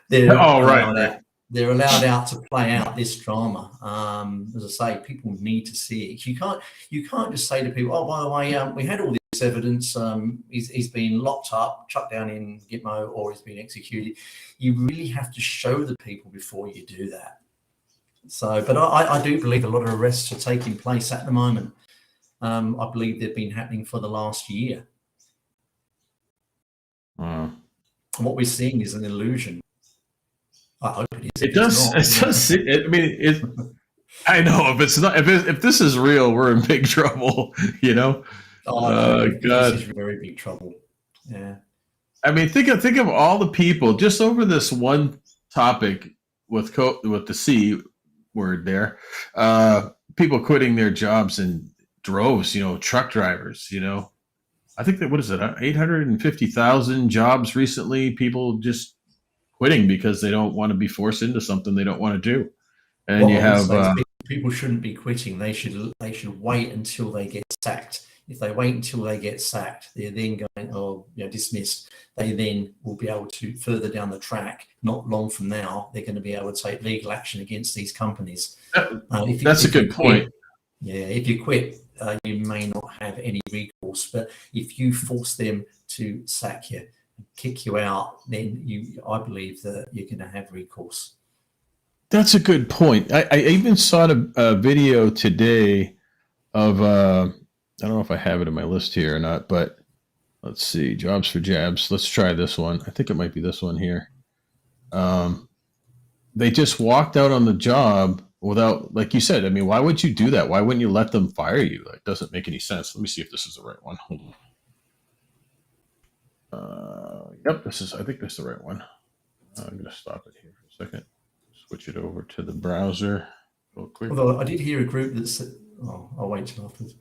they're they're allowed out to play out this drama. As I say, people need to see it. You can't just say to people, "Oh, by the way, we had all this evidence. He's been locked up, chucked down in Gitmo, or he's been executed." You really have to show the people before you do that. So, but I do believe a lot of arrests are taking place at the moment. I believe they've been happening for the last year. And what we're seeing is an illusion. I hope it is. It does. I mean, I know if it's not. If this is real, we're in big trouble. You know. Oh, God, this is very big trouble. Yeah. I mean, think of all the people just over this one topic with the C word there. People quitting their jobs in droves. You know, truck drivers. You know, I think that, what is it? 850,000 jobs recently. People just quitting because they don't want to be forced into something they don't want to do. And you have people shouldn't be quitting. They should wait until they get sacked. If they wait until they get sacked, they're then going, or dismissed. They then will be able to, further down the track, not long from now, they're going to be able to take legal action against these companies. That's a good point. Yeah, if you quit, you may not have any recourse. But if you force them to sack you, kick you out, then I believe that you're going to have recourse. That's a good point. I even saw a video today of I don't know if I have it in my list here or not, but let's see, jobs for jabs. Let's try this one. I think it might be this one here. They just walked out on the job without, like you said, I mean, why would you do that? Why wouldn't you let them fire you? It doesn't make any sense. Let me see if this is the right one. Hold on. Yep, I think this is the right one. I'm going to stop it here for a second. Switch it over to the browser real quick. Although I did hear a group that said, I'll wait till afterwards.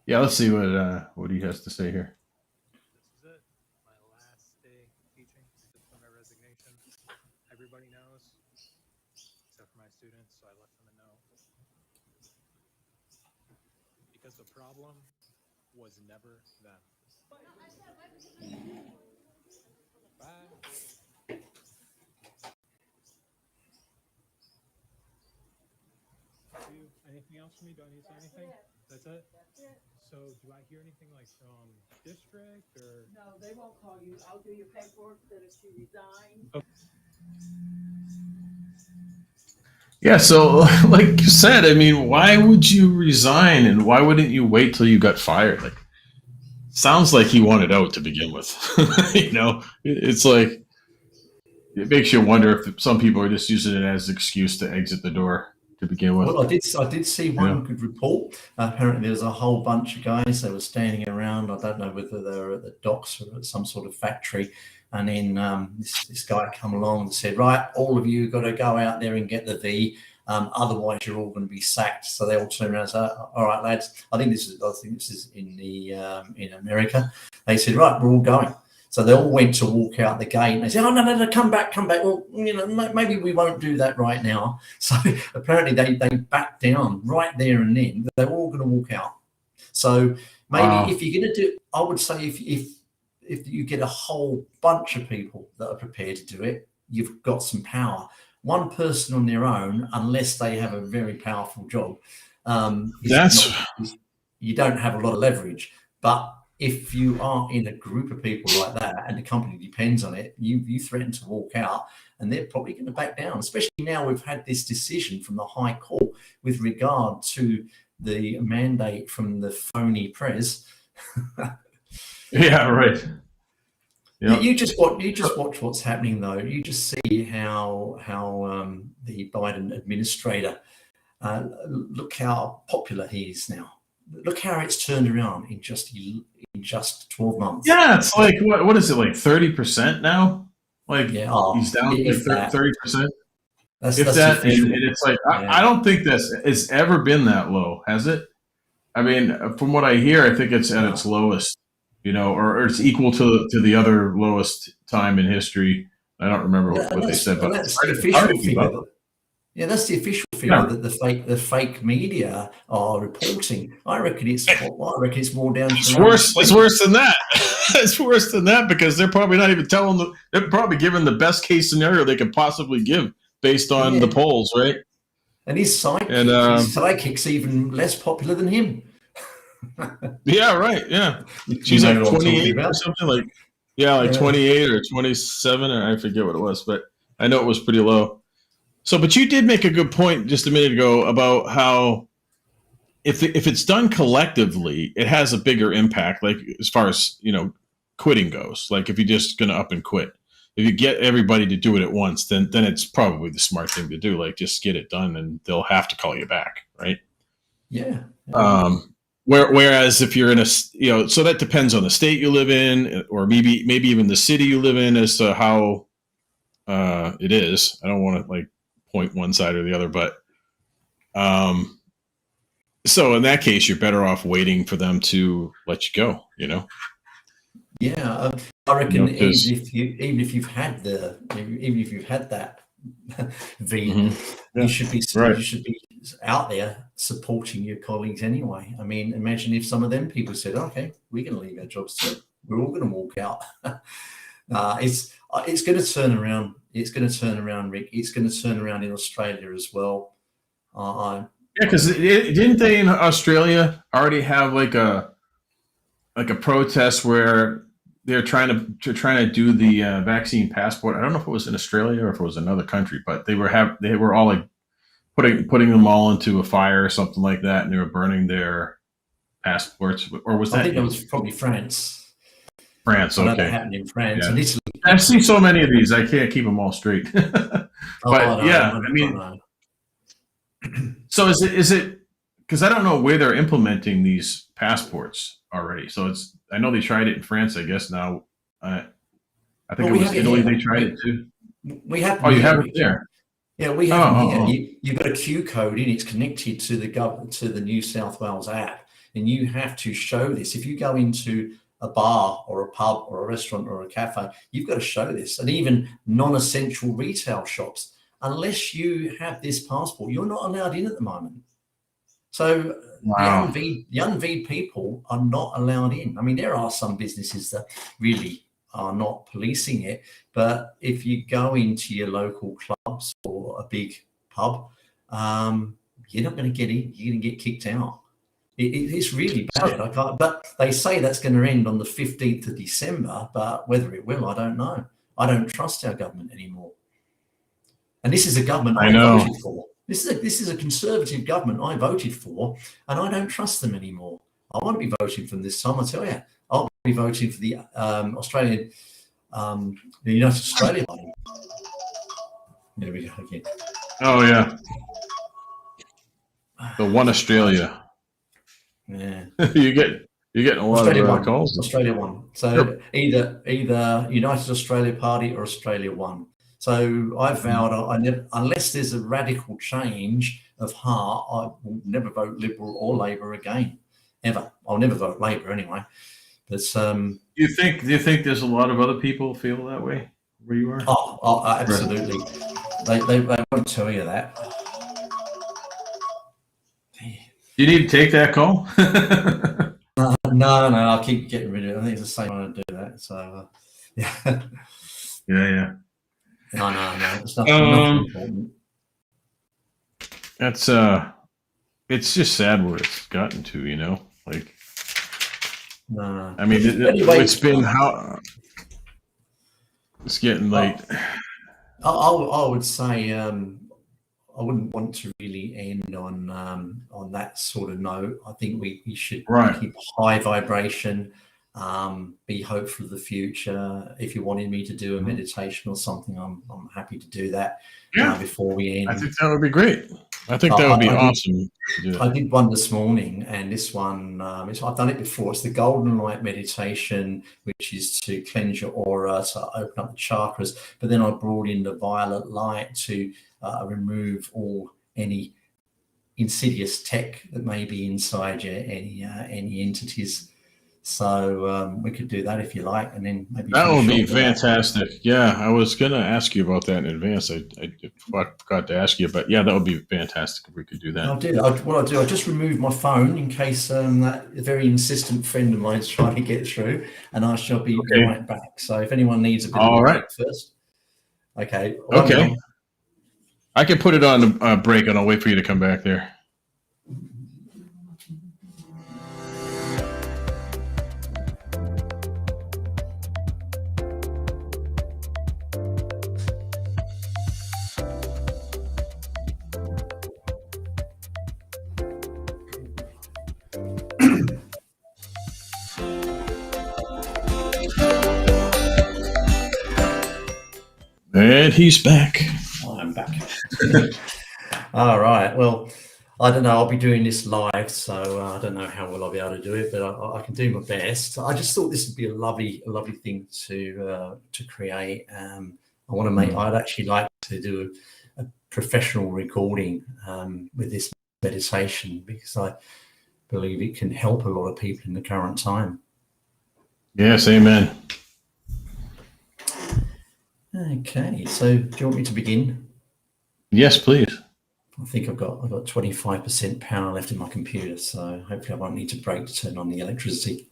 Yeah, let's see what he has to say here. This is it. My last day teaching before my resignation. Everybody knows, except for my students, so I let them know. Because the problem was never them. Bye. Anything else from me? Do I need to say anything? That's it? So do I hear anything like from district or? No, they won't call you. I'll do your paperwork that if you resign. Okay. Yeah, so like you said, I mean, why would you resign and why wouldn't you wait till you got fired? Like, sounds like he wanted out to begin with. You know, it's like, it makes you wonder if some people are just using it as an excuse to exit the door to begin with. Well, I did see one good report. Apparently, there's a whole bunch of guys that were standing around. I don't know whether they were at the docks or at some sort of factory. And then this guy come along and said, "Right, all of you got to go out there and get the V. Otherwise, you're all going to be sacked." So they all turned around and said, "All right, lads. I think this is in America." They said, "Right, we're all going." So they all went to walk out the gate, and they said, "Oh, no, come back. Well, maybe we won't do that right now." So apparently they backed down right there and then. They were all going to walk out. So maybe if you're going to do, I would say if you get a whole bunch of people that are prepared to do it, you've got some power. One person on their own, unless they have a very powerful job, you don't have a lot of leverage. But if you are in a group of people like that and the company depends on it, you threaten to walk out, and they're probably going to back down. Especially now we've had this decision from the High Court with regard to the mandate from the phony press. Yeah, right. Yeah. You just watch what's happening, though. You just see how the Biden administrator, look how popular he is now. Look how it's turned around in just 12 months. Yeah, it's like what is it, like 30% now? Like he's down if like 30%. That's And official. it's like I don't think it's ever been that low, has it? I mean, from what I hear, I think it's at its lowest, or it's equal to the other lowest time in history. I don't remember what they said, but that's the official figure. Yeah, that's the official figure that the fake media are reporting. I reckon it's more down. It's worse. It's worse than that. It's worse than that because they're probably not even telling. They're probably giving the best case scenario they could possibly give based on the polls, right? And his sidekick's even less popular than him. Yeah, right. Yeah, she's like 28 or something. Like 28 or 27, or I forget what it was, but I know it was pretty low. So, but you did make a good point just a minute ago about how if it's done collectively, it has a bigger impact. Like as far as quitting goes. Like if you're just going to up and quit, if you get everybody to do it at once, then it's probably the smart thing to do. Like just get it done, and they'll have to call you back, right? Yeah. Whereas if you're in so that depends on the state you live in, or maybe even the city you live in as to how it is. I don't want to point one side or the other, but so in that case, you're better off waiting for them to let you go. Yeah, I reckon even if you've had that V, you should be you should be out there supporting your colleagues anyway. I mean, imagine if some of them people said, "Okay, we're going to leave our jobs too. We're all going to walk out." It's going to turn around. It's going to turn around, Rick. It's going to turn around in Australia as well. Yeah, because didn't they in Australia already have like a protest where they're trying to do the vaccine passport? I don't know if it was in Australia or if it was another country, but they were all like putting them all into a fire or something like that, and they were burning their passports. Or was that? I think it was probably France. France, okay. That happened in France and Italy. I've seen so many of these, I can't keep them all straight. So is it because I don't know where they're implementing these passports already. So I know they tried it in France, I guess now. I think it was Italy they tried it too. We have. Oh, you have it there. Yeah, we have them here. You've got a Q code in. It's connected to the New South Wales app, and you have to show this. If you go into a bar or a pub or a restaurant or a cafe, you've got to show this. And even non-essential retail shops, unless you have this passport, you're not allowed in at the moment. So the unV people are not allowed in. I mean, there are some businesses that really are not policing it, but if you go into your local clubs or a big pub, you're not going to get in. You're going to get kicked out. It's really bad. But they say that's going to end on the 15th of December, but whether it will, I don't know. I don't trust our government anymore. And this is a government I voted for. This is a conservative government I voted for, and I don't trust them anymore. I won't be voting for them this time, I tell you. I'll be voting for the the United Australia Party. There we go again. Oh yeah, the One Australia. Yeah, you're getting a lot of calls. Australia One. So either United Australia Party or Australia One. So I vowed unless there's a radical change of heart, I will never vote Liberal or Labor again, ever. I'll never vote Labor anyway. But do you think there's a lot of other people feel that way where you are? Oh absolutely. They won't tell you that. You need to take that call. No, I'll keep getting rid of it. I think it's the same when I do that. So yeah. Yeah. No. It's nothing important. That's it's just sad where it's gotten to, like No. I mean, Anyway, it's been how it's getting late. I would say I wouldn't want to really end on that sort of note. I think we should Right. keep high vibration, be hopeful of the future. If you wanted me to do a meditation or something, I'm happy to do that. Yeah. Before we end, I think that would be great. I think that would be awesome to do that. I did one this morning, and this one, I've done it before. It's the Golden Light meditation, which is to cleanse your aura, to open up the chakras. But then I brought in the violet light to remove any insidious tech that may be inside you, any entities. So we could do that if you like, and then maybe That would be finish off with that. fantastic. Yeah, I was going to ask you about that in advance. I forgot to ask you, but yeah, that would be fantastic if we could do that. What I'll do, I just remove my phone in case that very insistent friend of mine's trying to get through, and I shall be right back. So if anyone needs a bit of a break first. Okay. Okay. I can put it on a break, and I'll wait for you to come back there. And he's back. I'm back. All right. Well, I don't know. I'll be doing this live, so I don't know how well I'll be able to do it, but I can do my best. I just thought this would be a lovely thing to create. I want to make. I'd actually like to do a professional recording with this meditation, because I believe it can help a lot of people in the current time. Yes, amen. Okay, so do you want me to begin? Yes, please. I think I've got 25% power left in my computer, so hopefully I won't need to break to turn on the electricity.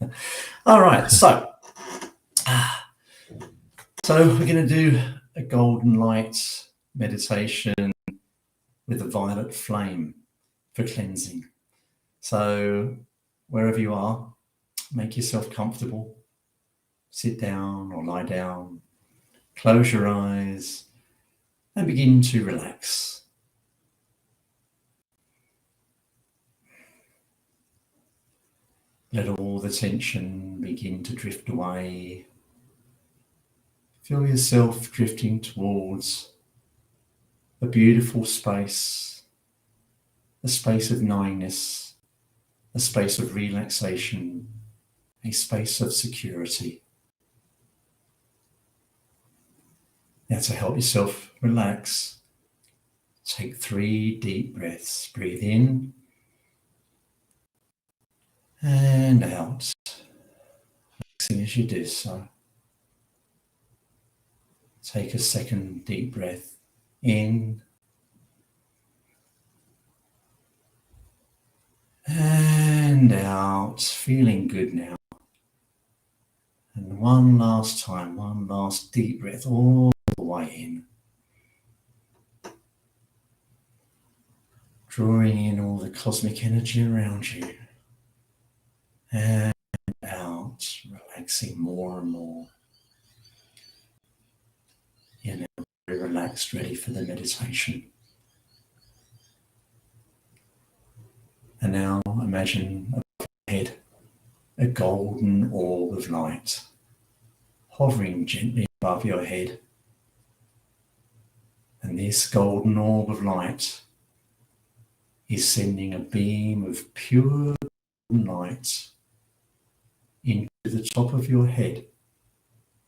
All right, so we're going to do a golden light meditation with a violet flame for cleansing. So wherever you are, make yourself comfortable. Sit down or lie down. Close your eyes and begin to relax. Let all the tension begin to drift away. Feel yourself drifting towards a beautiful space, a space of knowingness, a space of relaxation, a space of security. Now, to help yourself relax, take 3 deep breaths. Breathe in and out, relaxing as you do so. Take a second deep breath in and out, feeling good now. And one last time, one last deep breath all the way in. Drawing in all the cosmic energy around you. And out, relaxing more and more. You're now very relaxed, ready for the meditation. And now imagine above your head a golden orb of light hovering gently above your head. And this golden orb of light is sending a beam of pure light into the top of your head,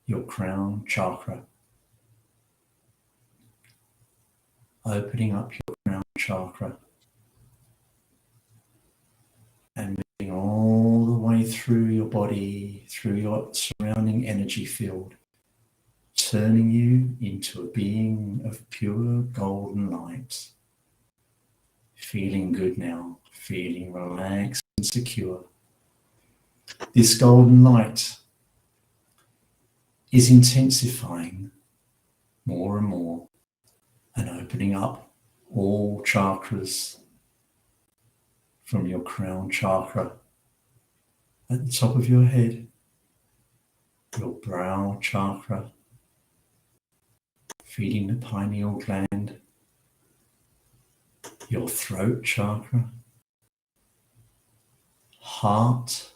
your crown chakra, opening up your crown chakra and moving all the way through your body, through your surrounding energy field, turning you into a being of pure golden light. Feeling good now, feeling relaxed and secure. This golden light is intensifying more and more and opening up all chakras from your crown chakra at the top of your head, your brow chakra, feeding the pineal gland, your throat chakra, heart,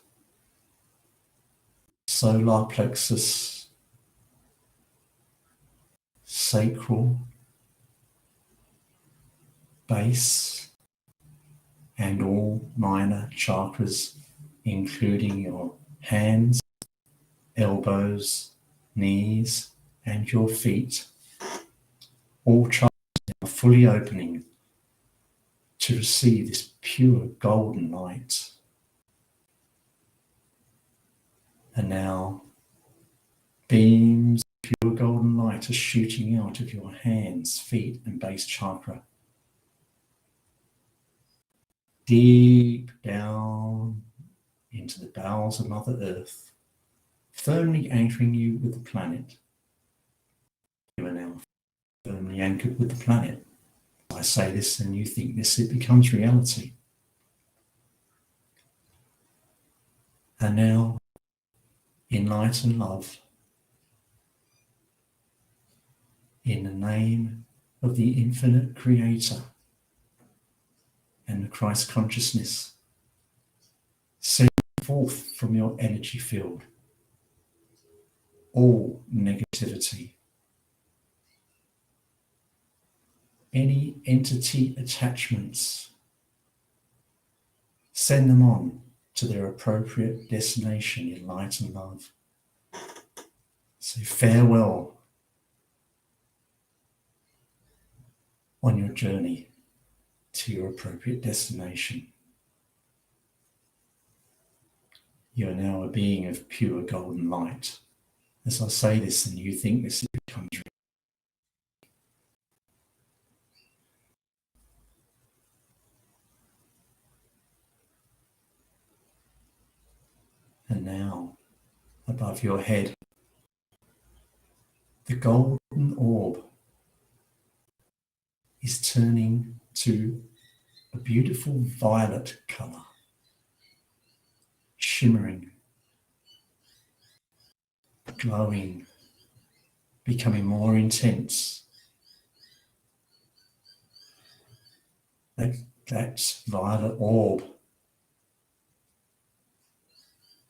solar plexus, sacral, base, and all minor chakras, including your hands, elbows, knees, and your feet. All chakras are fully opening to receive this pure golden light. And now beams of pure golden light are shooting out of your hands, feet, and base chakra, deep down into the bowels of Mother Earth, firmly anchoring you with the planet. You are now firmly anchored with the planet. I say this and you think this, it becomes reality. And now, enlighten love, in the name of the infinite creator and the Christ consciousness, send forth from your energy field all negativity, any entity attachments, send them on to their appropriate destination in light and love. So farewell on your journey to your appropriate destination. You are now a being of pure golden light. As I say this and you think this, it becomes real. And now, above your head, the golden orb is turning to a beautiful violet color, shimmering, glowing, becoming more intense. That violet orb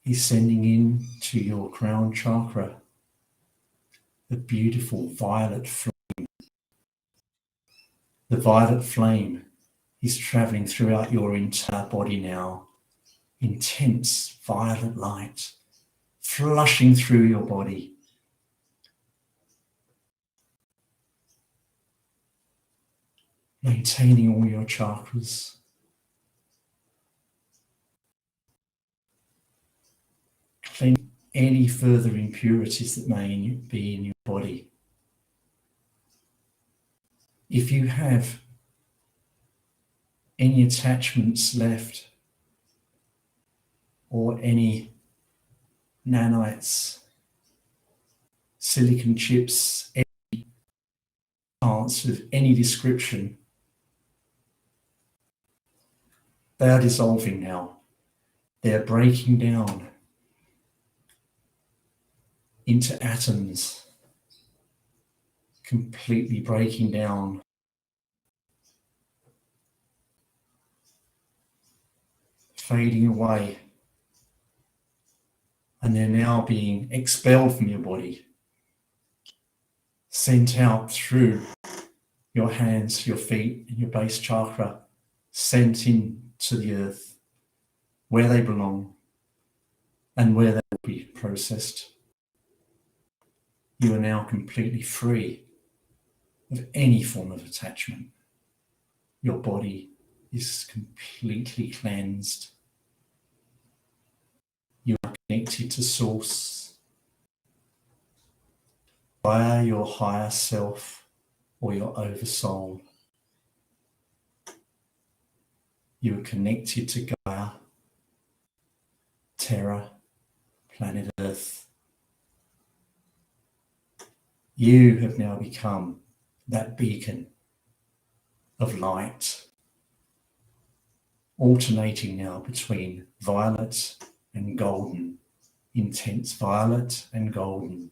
is sending in to your crown chakra a beautiful violet flame. The violet flame is traveling throughout your entire body now. Intense violet light flushing through your body. Maintaining all your chakras. Cleansing any further impurities that may be in your body. If you have any attachments left or any nanites, silicon chips, any parts of any description, they are dissolving now. They are breaking down into atoms, completely breaking down. Fading away. And they're now being expelled from your body, sent out through your hands, your feet, and your base chakra, sent into the earth where they belong and where they will be processed. You are now completely free of any form of attachment. Your body is completely cleansed. You are connected to Source via your higher self or your oversoul. You are connected to Gaia, Terra, planet Earth. You have now become that beacon of light, alternating now between violet and golden, intense violet and golden.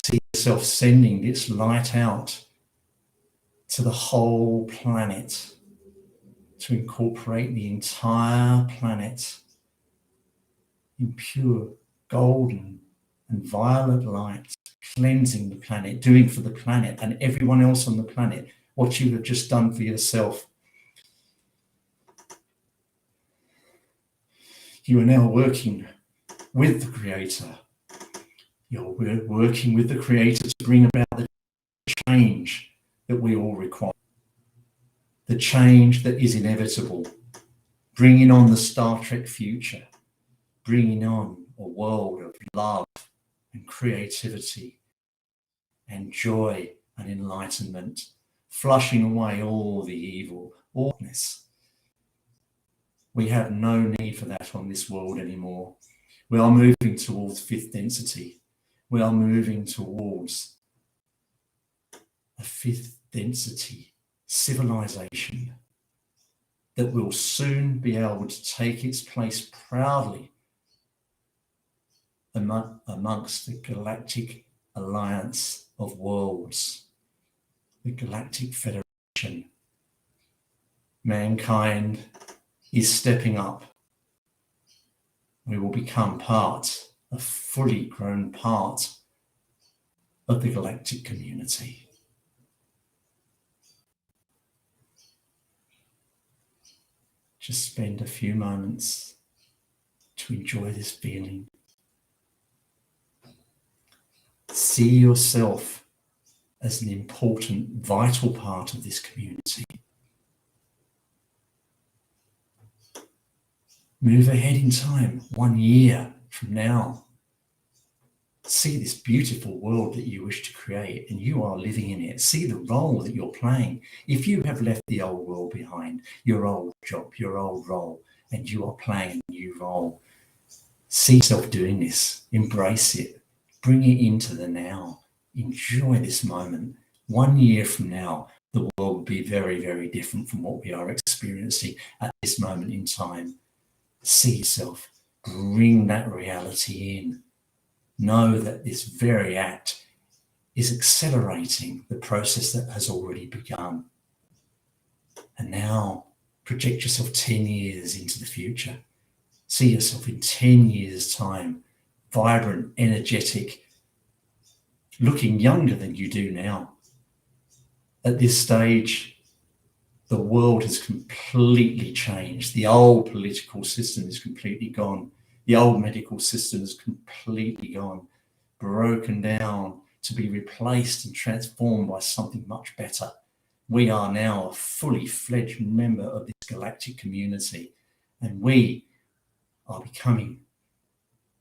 See yourself sending this light out to the whole planet, to incorporate the entire planet in pure golden and violet light, cleansing the planet, doing for the planet and everyone else on the planet what you have just done for yourself. You are now working with the Creator. You're working with the Creator to bring about the change that we all require, the change that is inevitable, bringing on the Star Trek future, bringing on a world of love and creativity and joy and enlightenment, flushing away all the evil, allness. We have no need for that on this world anymore. We are moving towards fifth density. We are moving towards a fifth density civilization that will soon be able to take its place proudly amongst the Galactic Alliance of Worlds, the Galactic Federation. Mankind is stepping up. We will become part, a fully grown part of the galactic community. Just spend a few moments to enjoy this feeling. See yourself as an important, vital part of this community. Move ahead in time, 1 year from now. See this beautiful world that you wish to create, and you are living in it. See the role that you're playing. If you have left the old world behind, your old job, your old role, and you are playing a new role, see yourself doing this. Embrace it. Bring it into the now. Enjoy this moment. 1 year from now, the world will be very, very different from what we are experiencing at this moment in time. See yourself. Bring that reality in. Know that this very act is accelerating the process that has already begun. And now project yourself 10 years into the future. See yourself in 10 years' time, vibrant, energetic, looking younger than you do now. At this stage, the world has completely changed. The old political system is completely gone. The old medical system is completely gone, broken down to be replaced and transformed by something much better. We are now a fully fledged member of this galactic community, and we are becoming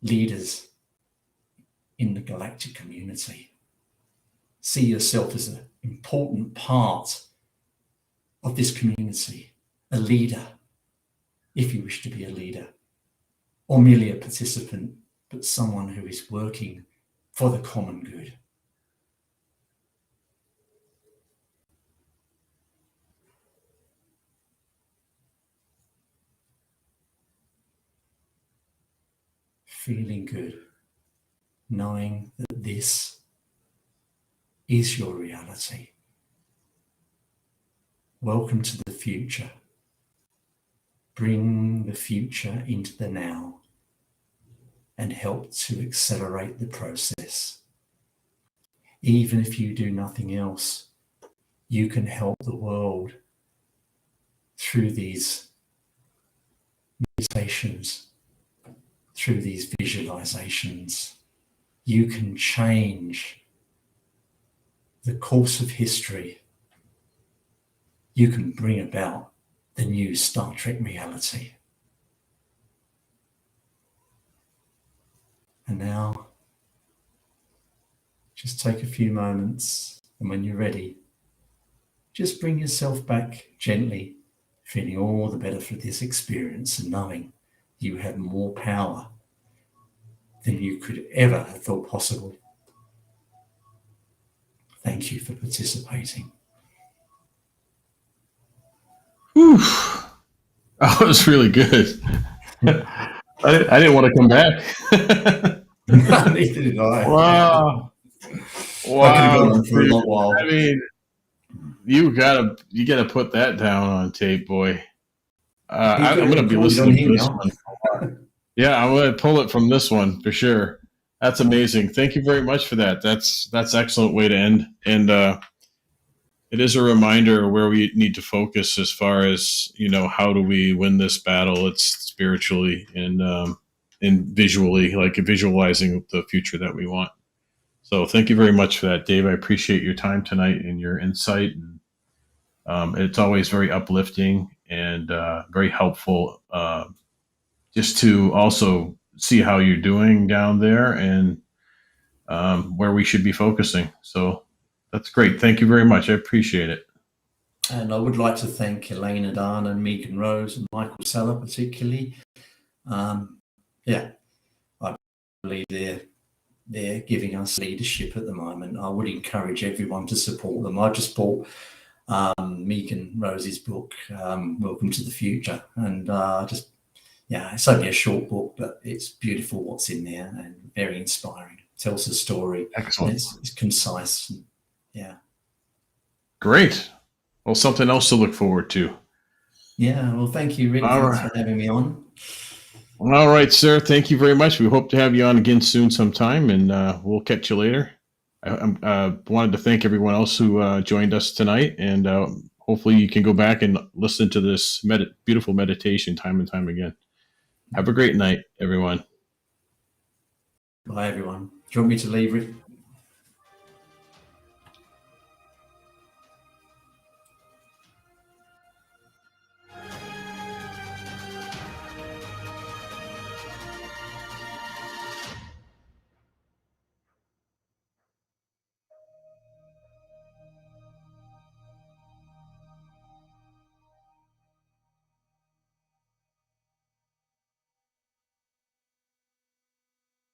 leaders in the galactic community. See yourself as an important part of this community, a leader, if you wish to be a leader, or merely a participant, but someone who is working for the common good. Feeling good, knowing that this is your reality. Welcome to the future. Bring the future into the now and help to accelerate the process. Even if you do nothing else, you can help the world through these meditations, through these visualizations. You can change the course of history. You can bring about the new Star Trek reality. And now, just take a few moments, and when you're ready, just bring yourself back gently, feeling all the better for this experience and knowing you have more power than you could ever have thought possible. Thank you for participating. Whew. That was really good. I didn't want to come back. Neither did I. Wow. I could have Wow. gone on for a Dude. long while. I mean, you gotta put that down on tape, boy. I'm gonna be listening to this one. Yeah, I'm gonna pull it from this one for sure. That's amazing. Thank you very much for that. That's excellent way to end. And it is a reminder where we need to focus as far as, how do we win this battle? It's spiritually and visually, like visualizing the future that we want. So thank you very much for that, Dave. I appreciate your time tonight and your insight. And it's always very uplifting and very helpful just to also see how you're doing down there and where we should be focusing. So that's great. Thank you very much. I appreciate it. And I would like to thank Elaine Adan and Megan Rose and Michael Seller particularly. Yeah, I believe they're giving us leadership at the moment. I would encourage everyone to support them. I just bought Megan Rose's book, Welcome to the Future, and it's only a short book, but it's beautiful what's in there and very inspiring. Tells a story. Excellent. It's concise. Yeah. Great. Well, something else to look forward to. Yeah. Well, thank you, Rick. Thanks for having me on. All right, sir. Thank you very much. We hope to have you on again soon sometime, and we'll catch you later. I wanted to thank everyone else who joined us tonight, and hopefully you can go back and listen to this beautiful meditation time and time again. Have a great night, everyone. Bye, everyone. Do you want me to leave, Rick?